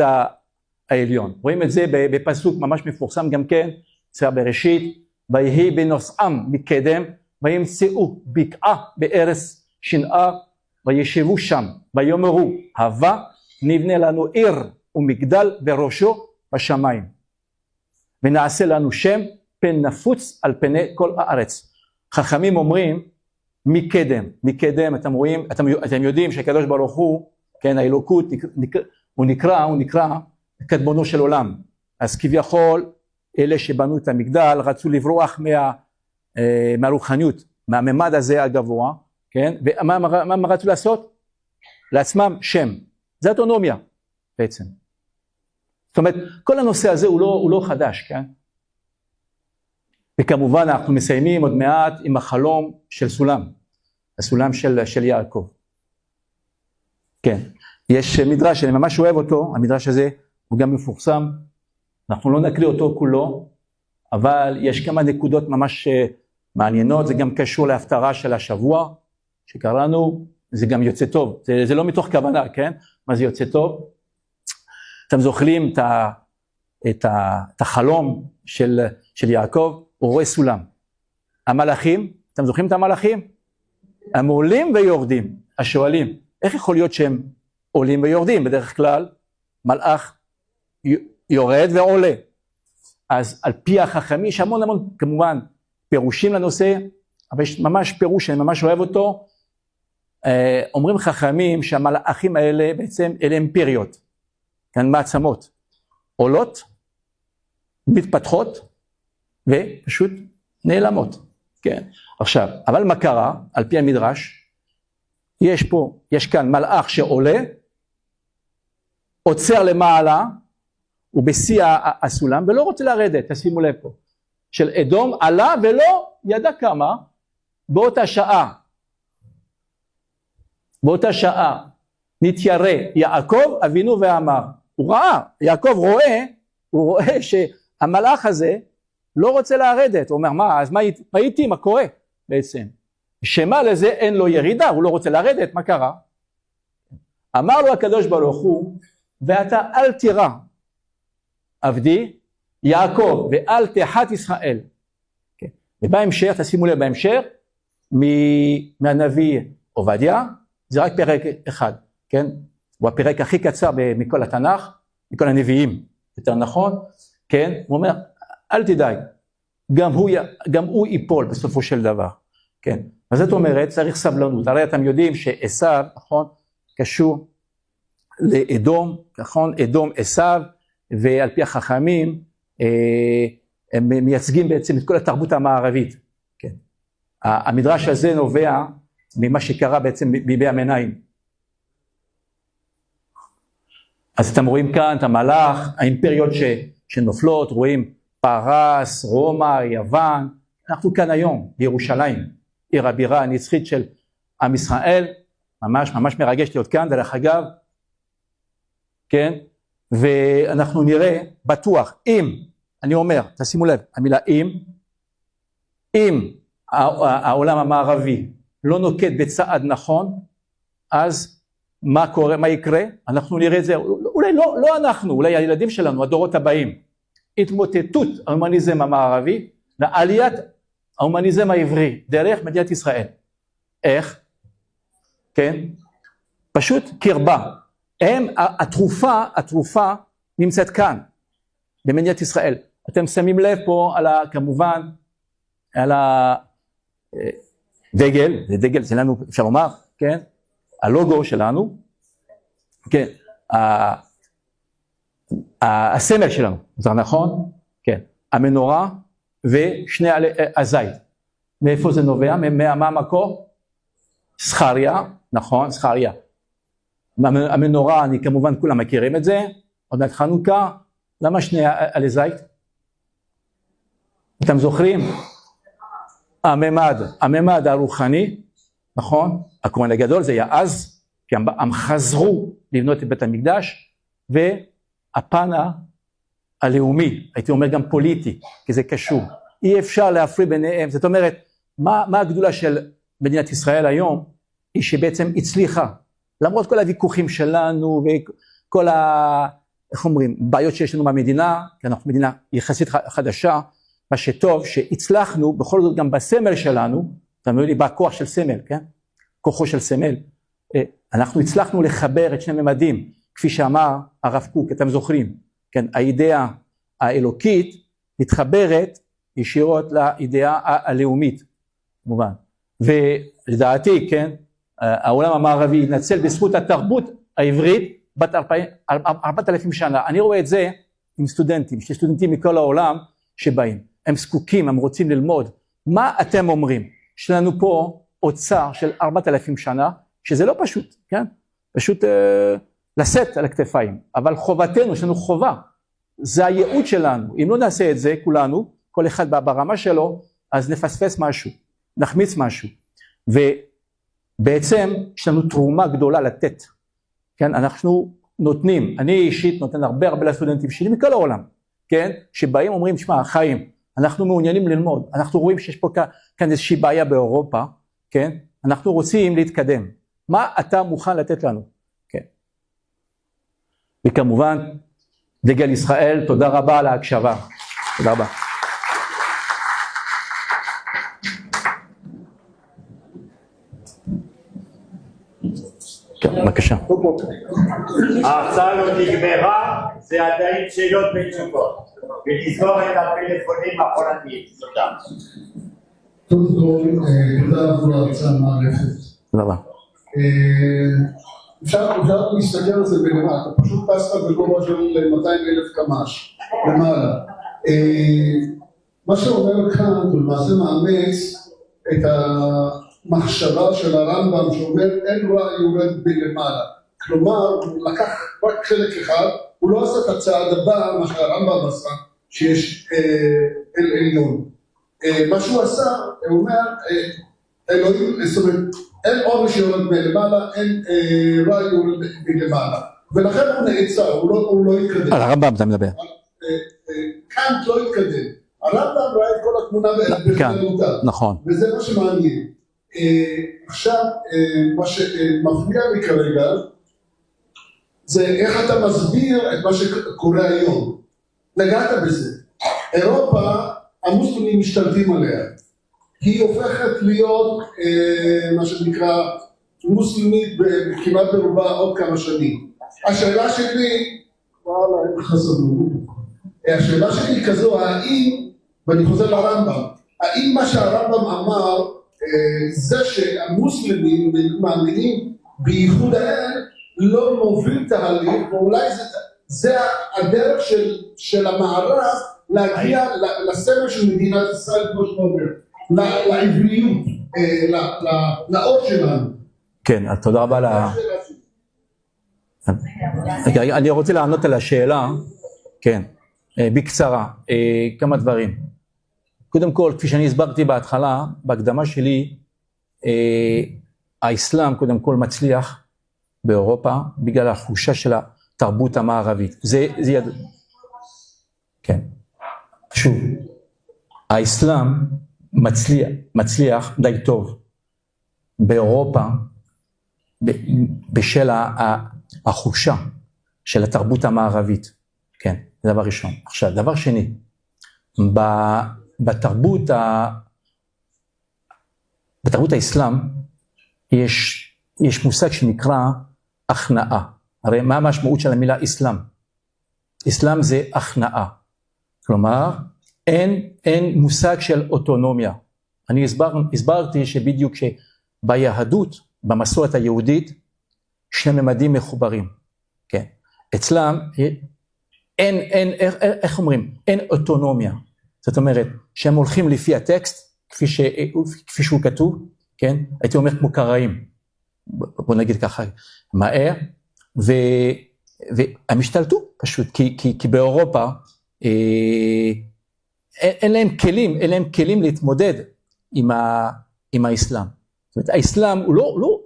העליון. רואים את זה בפסוק ממש מפורסם גם כן, ספר בראשית, ויהי בנוסעם מקדם, וימצאו בקעה בארץ שנער, וישבו שם, ויאמרו, הווה נבנה לנו עיר ומגדל בראשו בשמיים. ונעשה לנו שם פן נפוץ על פני כל הארץ. חכמים אומרים, מקדם, אתם רואים, אתם יודעים שהקדוש ברוך הוא, כן, האלוקות, הוא נקרא קדמונו של עולם. אז כביכול, אלה שבנו את המגדל, רצו לברוח מהרוחניות, מהממד הזה הגבוה, כן? ומה רצו לעשות? לעצמם שם. זה אוטונומיה, בעצם. זאת אומרת, כל הנושא הזה הוא לא חדש, כן? וכמובן אנחנו מסיימים עוד מעט עם החלום של סולם, הסולם של יעקב. כן, יש מדרש שאני ממש אוהב אותו, המדרש הזה הוא גם מפורסם, אנחנו לא נקריא אותו כולו, אבל יש כמה נקודות ממש מעניינות, זה גם קשור להפטרה של השבוע שקראנו, זה גם יוצא טוב, זה לא מתוך כוונה, כן? מה זה יוצא טוב? אתם זוכרים את החלום של יעקב, הוא רואה סולם. המלאכים, אתם זוכרים את המלאכים? הם עולים ויורדים, השואלים, איך יכול להיות שהם עולים ויורדים? בדרך כלל, מלאך יורד ועולה. אז על פי החכמים, יש המון כמובן פירושים לנושא, אבל יש ממש פירוש שאני ממש אוהב אותו, אומרים חכמים שהמלאכים האלה בעצם אלה אמפיריות, כאן מעצמות, עולות, מתפתחות, ופשוט נעלמות, כן. עכשיו, אבל מה קרה? על פי המדרש, יש כאן מלאך שעולה, עוצר למעלה, הוא בשיא הסולם, ולא רוצה לרדת, תשימו לב פה, של אדום עלה ולא ידע כמה, באותה שעה נתיירא יעקב אבינו ואמר, הוא ראה, יעקב רואה שהמלאך הזה לא רוצה לרדת, הוא אומר אז מה איתי, מה קורה בעצם? שמה לזה אין לו ירידה, הוא לא רוצה לרדת, מה קרה? אמר לו הקדוש ברוך הוא, ואתה אל תירא עבדי יעקב ואל תחת ישראל. כן. ובהמשך, תשימו לב בהמשך, מהנביא עובדיה, זה רק פרק אחד, כן? הוא הפרק הכי קצר מכל התנ"ך, מכל הנביאים, יותר נכון, כן? הוא אומר, אל תדאג, גם הוא ייפול בסופו של דבר, כן? אז זאת אומרת, צריך סבלנות, הרי אתם יודעים שעשיו, נכון, קשור לאדום, נכון, אדום עשיו, ועל פי החכמים, הם מייצגים בעצם את כל התרבות המערבית. כן. המדרש הזה נובע ממה שקרה בעצם בימי הביניים. אז אתם רואים כאן את המלאך, האימפריות שנופלות, רואים פרס, רומא, יוון. אנחנו כאן היום בירושלים, עיר הבירה הנצחית של עם ישראל, ממש מרגש להיות כאן, דרך אגב, כן? ואנחנו נראה בטוח, אם, אני אומר, תשימו לב, המילה אם העולם המערבי לא נוקט בצעד נכון, אז מה קורה, מה יקרה? אנחנו נראה את זה, אולי לא אנחנו, אולי הילדים שלנו, הדורות הבאים, התמוטטות ההומניזם המערבי, לעליית ההומניזם העברי, דרך מדינת ישראל. איך? כן? פשוט קרבה. התרופה נמצאת כאן, במדינת ישראל. אתם שמים לב פה כמובן, על הדגל, זה דגל שלנו, אפשר לומר, כן? הלוגו שלנו, כן? הסמל שלנו, זה נכון? כן. המנורה ושני הזית. מאיפה זה נובע? מה המקור? זכריה, נכון, זכריה. המנורה, אני כמובן כולם מכירים את זה, עוד מעט חנוכה, למה שני עלי זית? אתם זוכרים? הממד הרוחני, נכון? הכהן הגדול זה היה אז, כי הם חזרו לבנות את בית המקדש, והפן הלאומי, הייתי אומר גם פוליטי, כי זה קשור. אי אפשר להפריד ביניהם, זאת אומרת, מה הגדולה של מדינת ישראל היום? היא שבעצם הצליחה, למרות כל הוויכוחים שלנו, וכל איך אומרים, בעיות שיש לנו במדינה, כי אנחנו מדינה יחסית חדשה, מה שטוב, שהצלחנו, בכל זאת גם בסמל שלנו, אתה אומר לי, בכוח של סמל, כן? כוחו של סמל, אנחנו הצלחנו לחבר את שני ממדים, כפי שאמר הרב קוק, אתם זוכרים, כן? האידאה האלוקית מתחברת ישירות לאידאה הלאומית, כמובן. ולדעתי, כן? העולם המערבי ינצל בזכות התרבות העברית, בת 4,000 שנה. אני רואה את זה עם סטודנטים, סטודנטים מכל העולם שבאים. הם זקוקים, הם רוצים ללמוד. מה אתם אומרים? יש לנו פה אוצר של 4,000 שנה, שזה לא פשוט, כן? פשוט לשאת על הכתפיים. אבל חובתנו, יש לנו חובה. זה הייעוד שלנו. אם לא נעשה את זה, כולנו, כל אחד ברמה שלו, אז נפספס משהו, נחמיץ משהו. ובעצם יש לנו תרומה גדולה לתת. כן? אנחנו נותנים, אני אישית נותן הרבה לסטודנטים שלי מכל העולם, כן? שבאים אומרים, תשמע, חיים, אנחנו מעוניינים ללמוד, אנחנו רואים שיש פה כאן איזושהי בעיה באירופה, כן? אנחנו רוצים להתקדם. מה אתה מוכן לתת לנו? כן. וכמובן, דגל ישראל, תודה רבה על ההקשבה. תודה רבה. כן, בבקשה. ההרצאה לא נגמרה, זה עדיין שאלות ותשובות. ולסגור את הפלאפונים הפולניים. תודה. קודם כל, תודה עבור ההרצאה המערכת. תודה רבה. אפשר להסתכל על זה בלמעלה, אתה פשוט טסת בגובה של 200,000 קמ"ש למעלה. מה שאומר כאן, הוא למעשה מאמץ את המחשבה של הרמב"ם שאומר אין רע יורד בלמעלה. כלומר, הוא לקח רק חלק אחד, הוא לא עשה את הצעד הבא, מה שהרמב"ם עשה, שיש אל עליון. מה שהוא עשה, הוא אומר, אלוהים, זאת אומרת, אין אור שיורד מלמעלה, אין רע יורד מלמעלה. ולכן הוא נעצר, הוא לא התקדם. על הרמב"ם אתה מדבר. קאנט לא התקדם. הרמב"ם ראה את כל התמונה בכללותה. נכון. וזה מה שמעניין. עכשיו, מה שמפריע לי כרגע, זה איך אתה מסביר את מה שקורה היום. נגעת בזה. אירופה, המוסלמים משתלטים עליה. היא הופכת להיות מה שנקרא מוסלמית כמעט ברובה עוד כמה שנים. השאלה שלי, וואלה, אין חסנות. השאלה שלי היא כזו, האם, ואני חוזר לרמב"ם, האם מה שהרמב"ם אמר, זה שהמוסלמים מאמינים בייחוד האל, לא מוביל תהליך, ואולי זה הדרך של המערב להגיע לסמל של מדינת ישראל, כמו שאתה אומר, לעבריות, לאות שלנו. כן, תודה רבה על אני רוצה לענות על השאלה, כן, בקצרה, כמה דברים. קודם כל, כפי שאני הסברתי בהתחלה, בהקדמה שלי, האסלאם קודם כל מצליח באירופה, בגלל החולשה של התרבות המערבית. זה ידוע. כן. שוב, האסלאם מצליח די טוב באירופה, בשל החולשה של התרבות המערבית. כן, זה דבר ראשון. עכשיו, דבר שני, בתרבות האסלאם יש מושג שנקרא הכנעה. הרי מה המשמעות של המילה אסלאם? אסלאם זה הכנעה. כלומר, אין מושג של אוטונומיה. אני הסברתי שבדיוק שביהדות, במסורת היהודית, שני ממדים מחוברים. כן. אצלם איך אומרים? אין אוטונומיה. זאת אומרת, שהם הולכים לפי הטקסט, כפי שהוא כתוב, כן? הייתי אומר כמו קראים. בוא נגיד ככה, מהר, והם השתלטו פשוט, כי באירופה, אין להם כלים להתמודד עם האסלאם. זאת אומרת, האסלאם הוא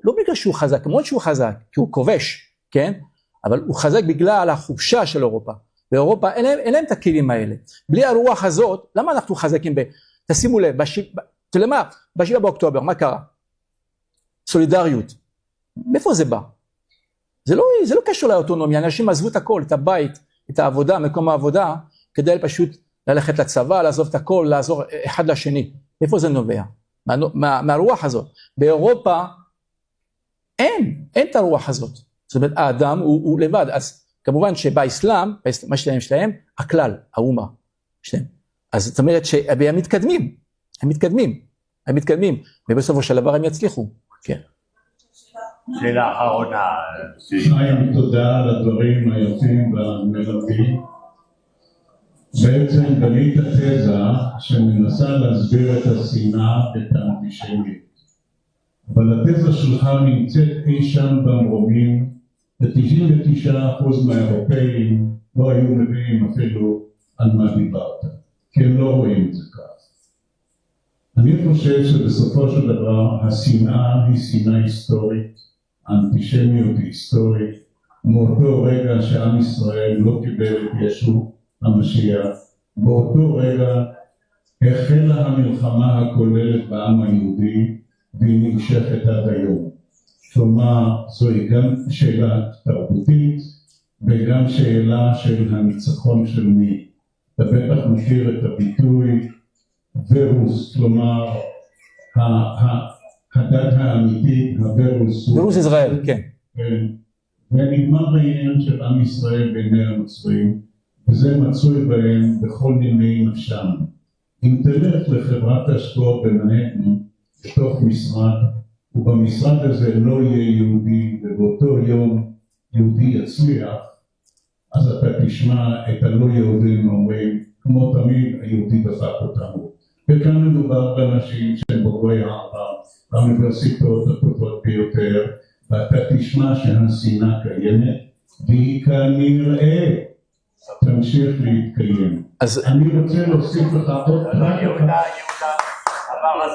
לא בגלל שהוא חזק, מאוד שהוא חזק, כי הוא כובש, כן? אבל הוא חזק בגלל החופשה של אירופה. באירופה אין להם את הכלים האלה. בלי הרוח הזאת, למה אנחנו חזקים תשימו לב, אתה יודע מה? ב7 באוקטובר, מה קרה? סולידריות. מאיפה זה בא? זה לא קשור לאוטונומיה, אנשים עזבו את הכל, את הבית, את העבודה, מקום העבודה, כדי פשוט ללכת לצבא, לעזוב את הכל, לעזור אחד לשני. איפה זה נובע? מהרוח הזאת. באירופה אין את הרוח הזאת. זאת אומרת, האדם הוא לבד. אז כמובן שבאסלאם, מה שלהם, הכלל, האומה שלהם. אז זאת אומרת שהם מתקדמים, ובסופו של דבר הם יצליחו. כן. שאלה אחרונה. חיים, תודה על הדברים היפים והמלמדים. בעצם בנית תזה שמנסה להסביר את השנאה ואת האנטישמיות. אבל התזה שלך נמצאת אי שם במרומים, ו99% מהאירופאים לא היו מבינים אפילו על מה דיברת, כי הם לא רואים את זה כך. אני חושב שבסופו של דבר השנאה היא שנאה היסטורית, האנטישמיות היא היסטורית, מאותו רגע שעם ישראל לא קיבל את ישו המשיח, באותו רגע החלה המלחמה הכוללת בעם היהודי והיא נמשכת עד היום. כלומר, זוהי גם שאלה תרבותית וגם שאלה של הניצחון של מי. אתה בטח מכיר את הביטוי וירוס, כלומר הדת האמיתית, וירוס ישראל, כן. ונגמר העניין של עם ישראל בעיני הנוצרים, וזה מצוי בהם בכל נימי נפשם. אם תלך לחברת השקעות במנהטן, בתוך משרד, ובמשרד הזה לא יהיה יהודי, ובאותו יום יהודי יצליח, אז אתה תשמע את הלא יהודים אומרים, כמו תמיד היהודי דפק אותנו. וכאן מדובר באנשים שהם בוגרי העבר, באוניברסיטאות הטובות ביותר, ואתה תשמע שהשנאה קיימת, והיא כנראה תמשיך להתקיים. אני רוצה להוסיף לך עוד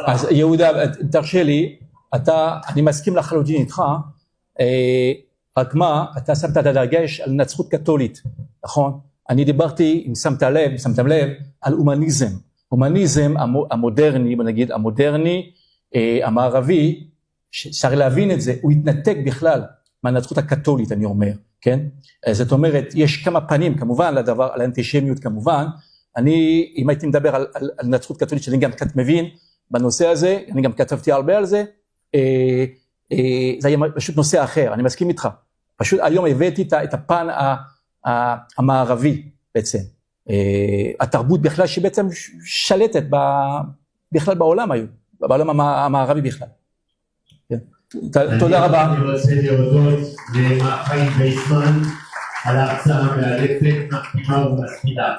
אז יהודה, תרשה לי, אני מסכים לחלוטין איתך, רק מה, אתה שמת את הדגש על נצרות קתולית, נכון? אני דיברתי, אם שמתם לב, על הומניזם. הומניזם המודרני, בוא נגיד, המודרני, המערבי, צריך להבין את זה, הוא התנתק בכלל מהנצרות הקתולית, אני אומר, כן? זאת אומרת, יש כמה פנים, כמובן, לדבר, על האנטישמיות, כמובן. אם הייתי מדבר על נצרות קתולית, שאני גם קצת מבין בנושא הזה, אני גם כתבתי הרבה על זה, זה היה פשוט נושא אחר, אני מסכים איתך. פשוט היום הבאתי את הפן המערבי בעצם. התרבות בכלל שבעצם שלטת בכלל בעולם היום, בעולם המערבי בכלל. תודה רבה. אני רוצה להודות לחיים ויסמן על ההרצאה המאלפת, מקדימה ומשכילה.